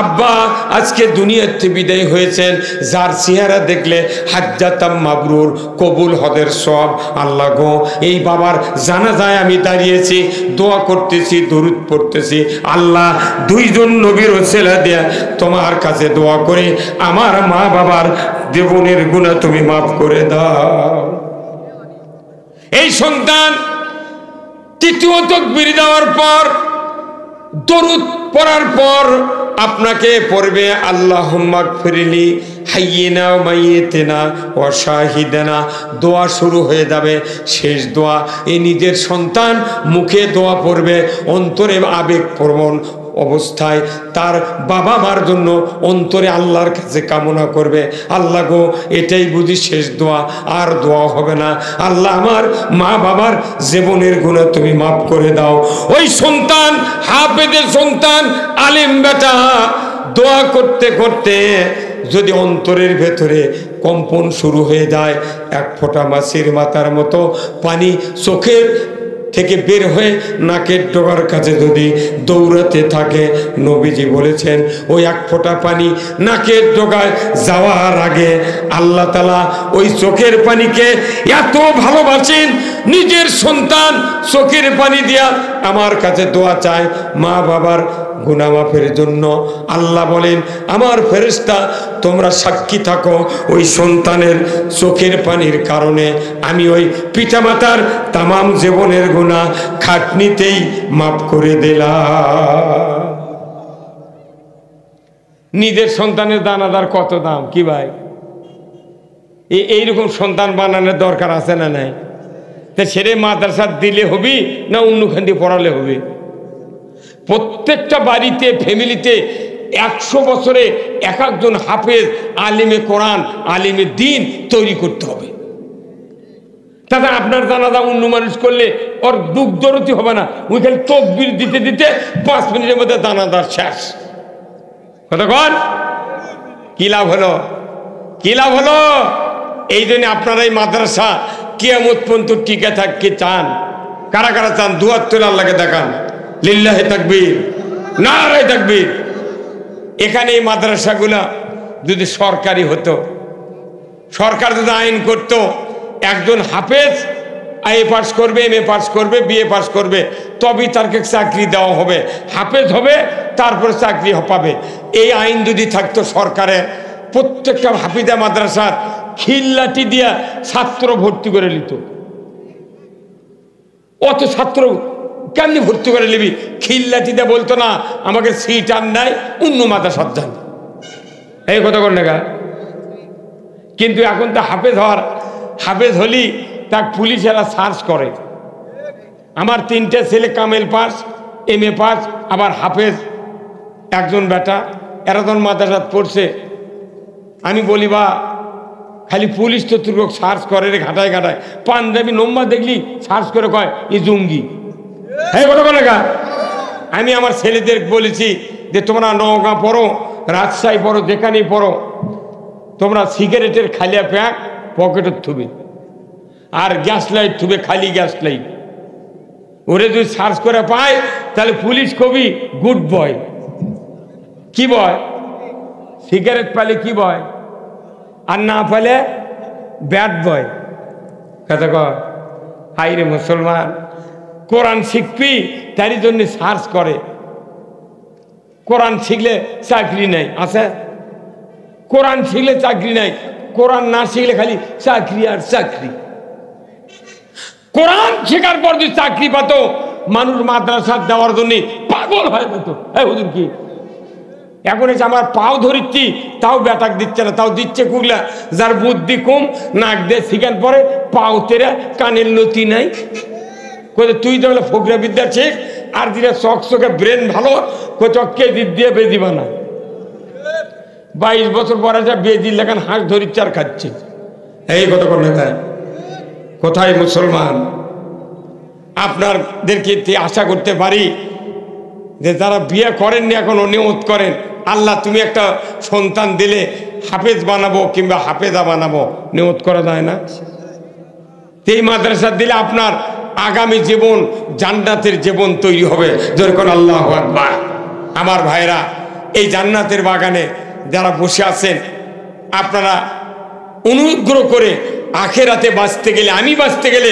আব্বা আজকে দুনিয়া থেকে বিদায় হয়েছেন। যার চেহারা দেখলে হাজ্জাতাম মাবরুর, কবুল হদের সব। আল্লাহ গো, এই বাবার জানাজায় আমি দাঁড়িয়েছি, দোয়া করতেছি, দরুদ পড়তেছি। আল্লাহ, 2 জন নবীর ওসিলা দিয়ে তোমার কাছে দোয়া করে আমার মা বাবার জীবনের গুনাহ তুমি মাফ করে দাও। এই সন্তান তৃতীয় তাকবীর দেওয়ার পর, দরুদ পড়ার পর আপনাকে পড়বে আল্লাহুম্মা গফিরলি হাইয়িনা ওয়া মাইয়িতিনা ওয়া শাহিদানা। দোয়া শুরু হয়ে যাবে, শেষ দোয়া। এই নিজের সন্তান মুখে দোয়া পড়বে, অন্তরে আবেগপ্রবণ অবস্থায় তার বাবা মার জন্য অন্তরে আল্লাহর কাছে কামনা করবে, আল্লাহ গো, এটাই বুঝি শেষ দোয়া, আর দোয়া হবে না। আল্লাহ, আমার মা বাবার জীবনের গুনাহ তুমি মাফ করে দাও। ওই সন্তান, হাফেজের সন্তান, আলেম বেটা, দোয়া করতে করতে যদি অন্তরের ভেতরে কম্পন শুরু হয়ে যায়, এক ফোঁটা মাছির মাথার মতো পানি চোখের থেকে বের হয়ে নাকের ডগার কাছে যদি দৌড়াতে থাকে, নবীজি বলেছেন ওই এক ফোঁটা পানি নাকের ডগায় যাওয়ার আগে আল্লাহ তাআলা ওই চোখের পানিকে এত ভালোবাসেন, নিজের সন্তান চোখের পানি দিয়া আমার কাছে দোয়া চায় মা বাবার গুনাহ মাফের জন্য। আল্লাহ বলেন, আমার ফেরেশতা তোমরা সাক্ষী থাকো, ওই সন্তানের চোখের পানির কারণে আমি ওই পিতামাতার তামাম জীবনের গুনাহ খাটনিতেই মাফ করে দিলাম। নিজের সন্তানের দানাদার কত দাম, কি ভাই? এইরকম সন্তান বানানোর দরকার আছে না নাই? তা ছেড়ে মাদ্রাসা দিলে হবি না অন্যখান দিয়ে পড়ালে হবে? প্রত্যেকটা বাড়িতে, ফ্যামিলিতে 100 বছরে এক একজন হাফেজ, আলিমে কোরআন, আলিমে দিন তৈরি করতে হবে। তাতে আপনার জানাজা অন্য মানুষ করলে ওর দুঃখ দরতি হবে না, ওইখানে তাকবীর দিতে দিতে 5 মিনিটের মধ্যে জানাজার শেষ। কতক্ষণ? কি লাভ হলো? কি লাভ হলো? এই জন্য আপনারা এই মাদ্রাসা কিয়ামত পর্যন্ত টিকে থাকতে চান? কারা কারা চান? দুয়ার তুলে আল্লাহকে দেখান। লিল্লাহি তাকবীর, নারায়ে তাকবীর। এখানে এই মাদ্রাসাগুলা যদি সরকারি হতো, সরকার যদি আইন করতো, একজন হাফেজ আইএ পাস করবে, এমএ পাস করবে, বিএ পাস করবে, তবেই তাকে চাকরি দেওয়া হবে। হাফেজ হবে, তারপরে চাকরি পাবে। এই আইন যদি থাকতো সরকারের, প্রত্যেকটা হাফিজা মাদ্রাসার খিল্লাটি দিয়া ছাত্র ভর্তি করে নিত। অত ছাত্র কেমনি ভর্তি করে নিবি? খিল্লাটিতে বলতো না আমাকে সিট আর নাই, অন্য মাদ্রাসার যান, এই কথা কর না। কিন্তু এখন তো হাফেজ হলি তার পুলিশেরা সার্চ করে। আমার 3টে ছেলে কামেল পাস, এমএ পাস, আবার হাফেজ, একজন বেটা, এরা যখন মাদ্রাসাত পড়ছে, আমি বলি বা খালি পুলিশ তো তুর্ক সার্চ করে রে, ঘাটায় ঘাটায় পাঞ্জাবি নম্বর দেখলি সার্চ করে কয় ই জঙ্গি। হ্যাঁ কথা বলে গা। আমি আমার ছেলেদের বলেছি যে তোমরা নওগাঁ পড়ো, রাজশাহী পড়ো, যেখানেই পড়ো, তোমরা সিগারেটের খালিয়া প্যাক পকেটে থুবে, আর গ্যাস লাইট থুবে, খালি গ্যাস লাইট। ওরে যদি সার্চ করে পায় তাহলে পুলিশ কবি গুড বয়। কি বয়? সিগারেট পালে কি বয়, আর না পালে ব্যাড বয়। কথা কয় হাই রে মুসলমান, কোরআন শিখবি তারই জন্য সার্চ করে। কোরআন শিখলে চাকরি নাই আছে, কোরআন শিখলে চাকরি নাই, কোরআন না শিখলে খালি চাকরি আর চাকরি। কোরআন শেখার পর যদি চাকরি পাতো, মানুষ মাদ্রাসা দেওয়ার জন্য পাগল হয়ে যেত। এই হুজুর কি এখন এসে আমার পাও ধরিচ্ছি, তাও বেটাক দিচ্ছে না, তাও দিচ্ছে কুগলা যার বুদ্ধি কম, নাক দিয়ে শিখার পরে পাও তেরা, কানের লতি নাই। কোথায় তুই তাহলে ফকরা বিদ্যা শেখ, আর যেটা চকচকে ব্রেন ভালো, কোথাও কেজি দিয়ে বেদিবা না। 22 বছর পরে যা বেজি লেখান হাঁস ধরিচ্ছে আর খাচ্ছে। এই কথা কোন তাই কোথায় মুসলমান? আপনাদেরকে আশা করতে পারি যে যারা বিয়ে করেননি এখনো নিয়ত করেন, আল্লাহ তুমি একটা সন্তান দিলে হাফেজ বানাবো কিংবা হাফেজা বানাবো, নিয়ত করা যায় না? এই মাদ্রাসা দিলে আপনার আগামী জীবন জান্নাতের জীবন তৈরি হবে। যেরকম আল্লাহু আকবার। আমার ভাইরা, এই জান্নাতের বাগানে যারা বসে আছেন, আপনারা অনুগ্রহ করে আখেরাতে বাঁচতে গেলে, আমি বাঁচতে গেলে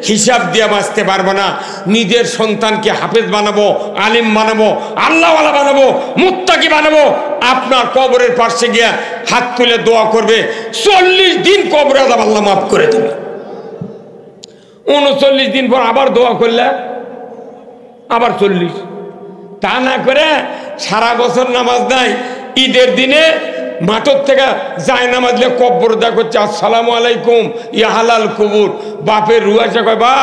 হিসাব দিয়ে বাঁচতে পারবো না। নিজের সন্তানকে হাফেজ বানাবো, আলিম বানাবো, আল্লাহওয়ালা বানাবো, মুত্তাকি বানাবো। আপনার কবরের পাশে গিয়ে হাত তুলে দোয়া করবে, 40 দিন কবরে আযাব আল্লাহ মাফ করে দেবে। 39 দিন পর আবার দোয়া করলে আবার 40। তা না করে সারা বছর নামাজ নাই, ঈদের দিনে মাঠের থেকে যায় নামাজ লে কব্বর দা করছে, আসসালামু আলাইকুম ইয়া হালাল কবুর। বাপের রুয়াশা কয়, বা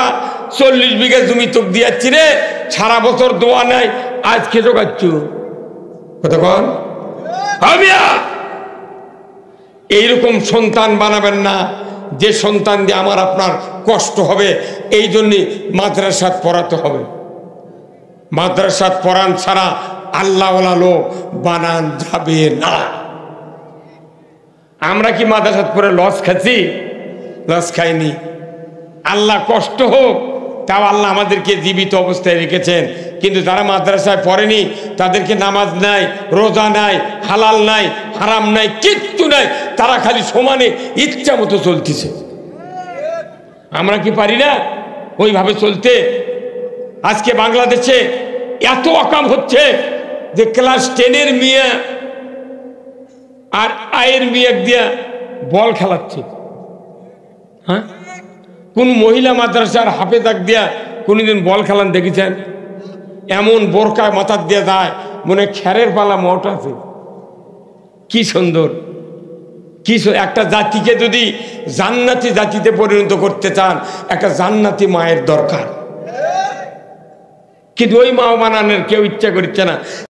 40 বিঘা জমি তোক দিয়াচ্ছি রে, সারা বছর দোয়া নাই, আজকে জোগাচ্ছ কতক্ষণ হবিয়া। এইরকম সন্তান বানাবেন না যে সন্তান দিয়ে আমার আপনার কষ্ট হবে। এই জন্যে মাদ্রাসাত পড়াতে হবে। মাদ্রাসাত পড়ান ছাড়া আল্লাহওয়ালা লোক বানান যাবে না। আমরা কি মাদ্রাসাত পড়ে লস খাচ্ছি? লস খাইনি। আল্লাহ কষ্ট হোক, তাও আল্লাহ আমাদেরকে জীবিত অবস্থায় রেখেছেন। কিন্তু যারা মাদ্রাসায় পড়েনি তাদেরকে নামাজ নাই, রোজা নাই, হালাল নাই, হারাম নাই, কিচ্ছু নাই, তারা খালি সমানে ইচ্ছা মতো চলতেছে। আমরা কি পারি না ওইভাবে চলতে? আজকে বাংলাদেশে এত অকাম হচ্ছে যে ক্লাস 10-এর মেয়ে আর আয়ের মেয়ে দিয়া বল খেলাচ্ছে। হ্যাঁ, কোন মহিলা মাদ্রাসার হাফেজাক দিয়া কোনদিন বল খেলান দেখেছেন? এমন বোরকা মাথার দিয়ে যায় মনে খেরের পালা মোট আছে। কি সুন্দর! কি একটা জাতিকে যদি জান্নাতি জাতিতে পরিণত করতে চান, একটা জান্নাতি মায়ের দরকার। কিন্তু ওই মা বানানোর কেউ ইচ্ছা করছে না।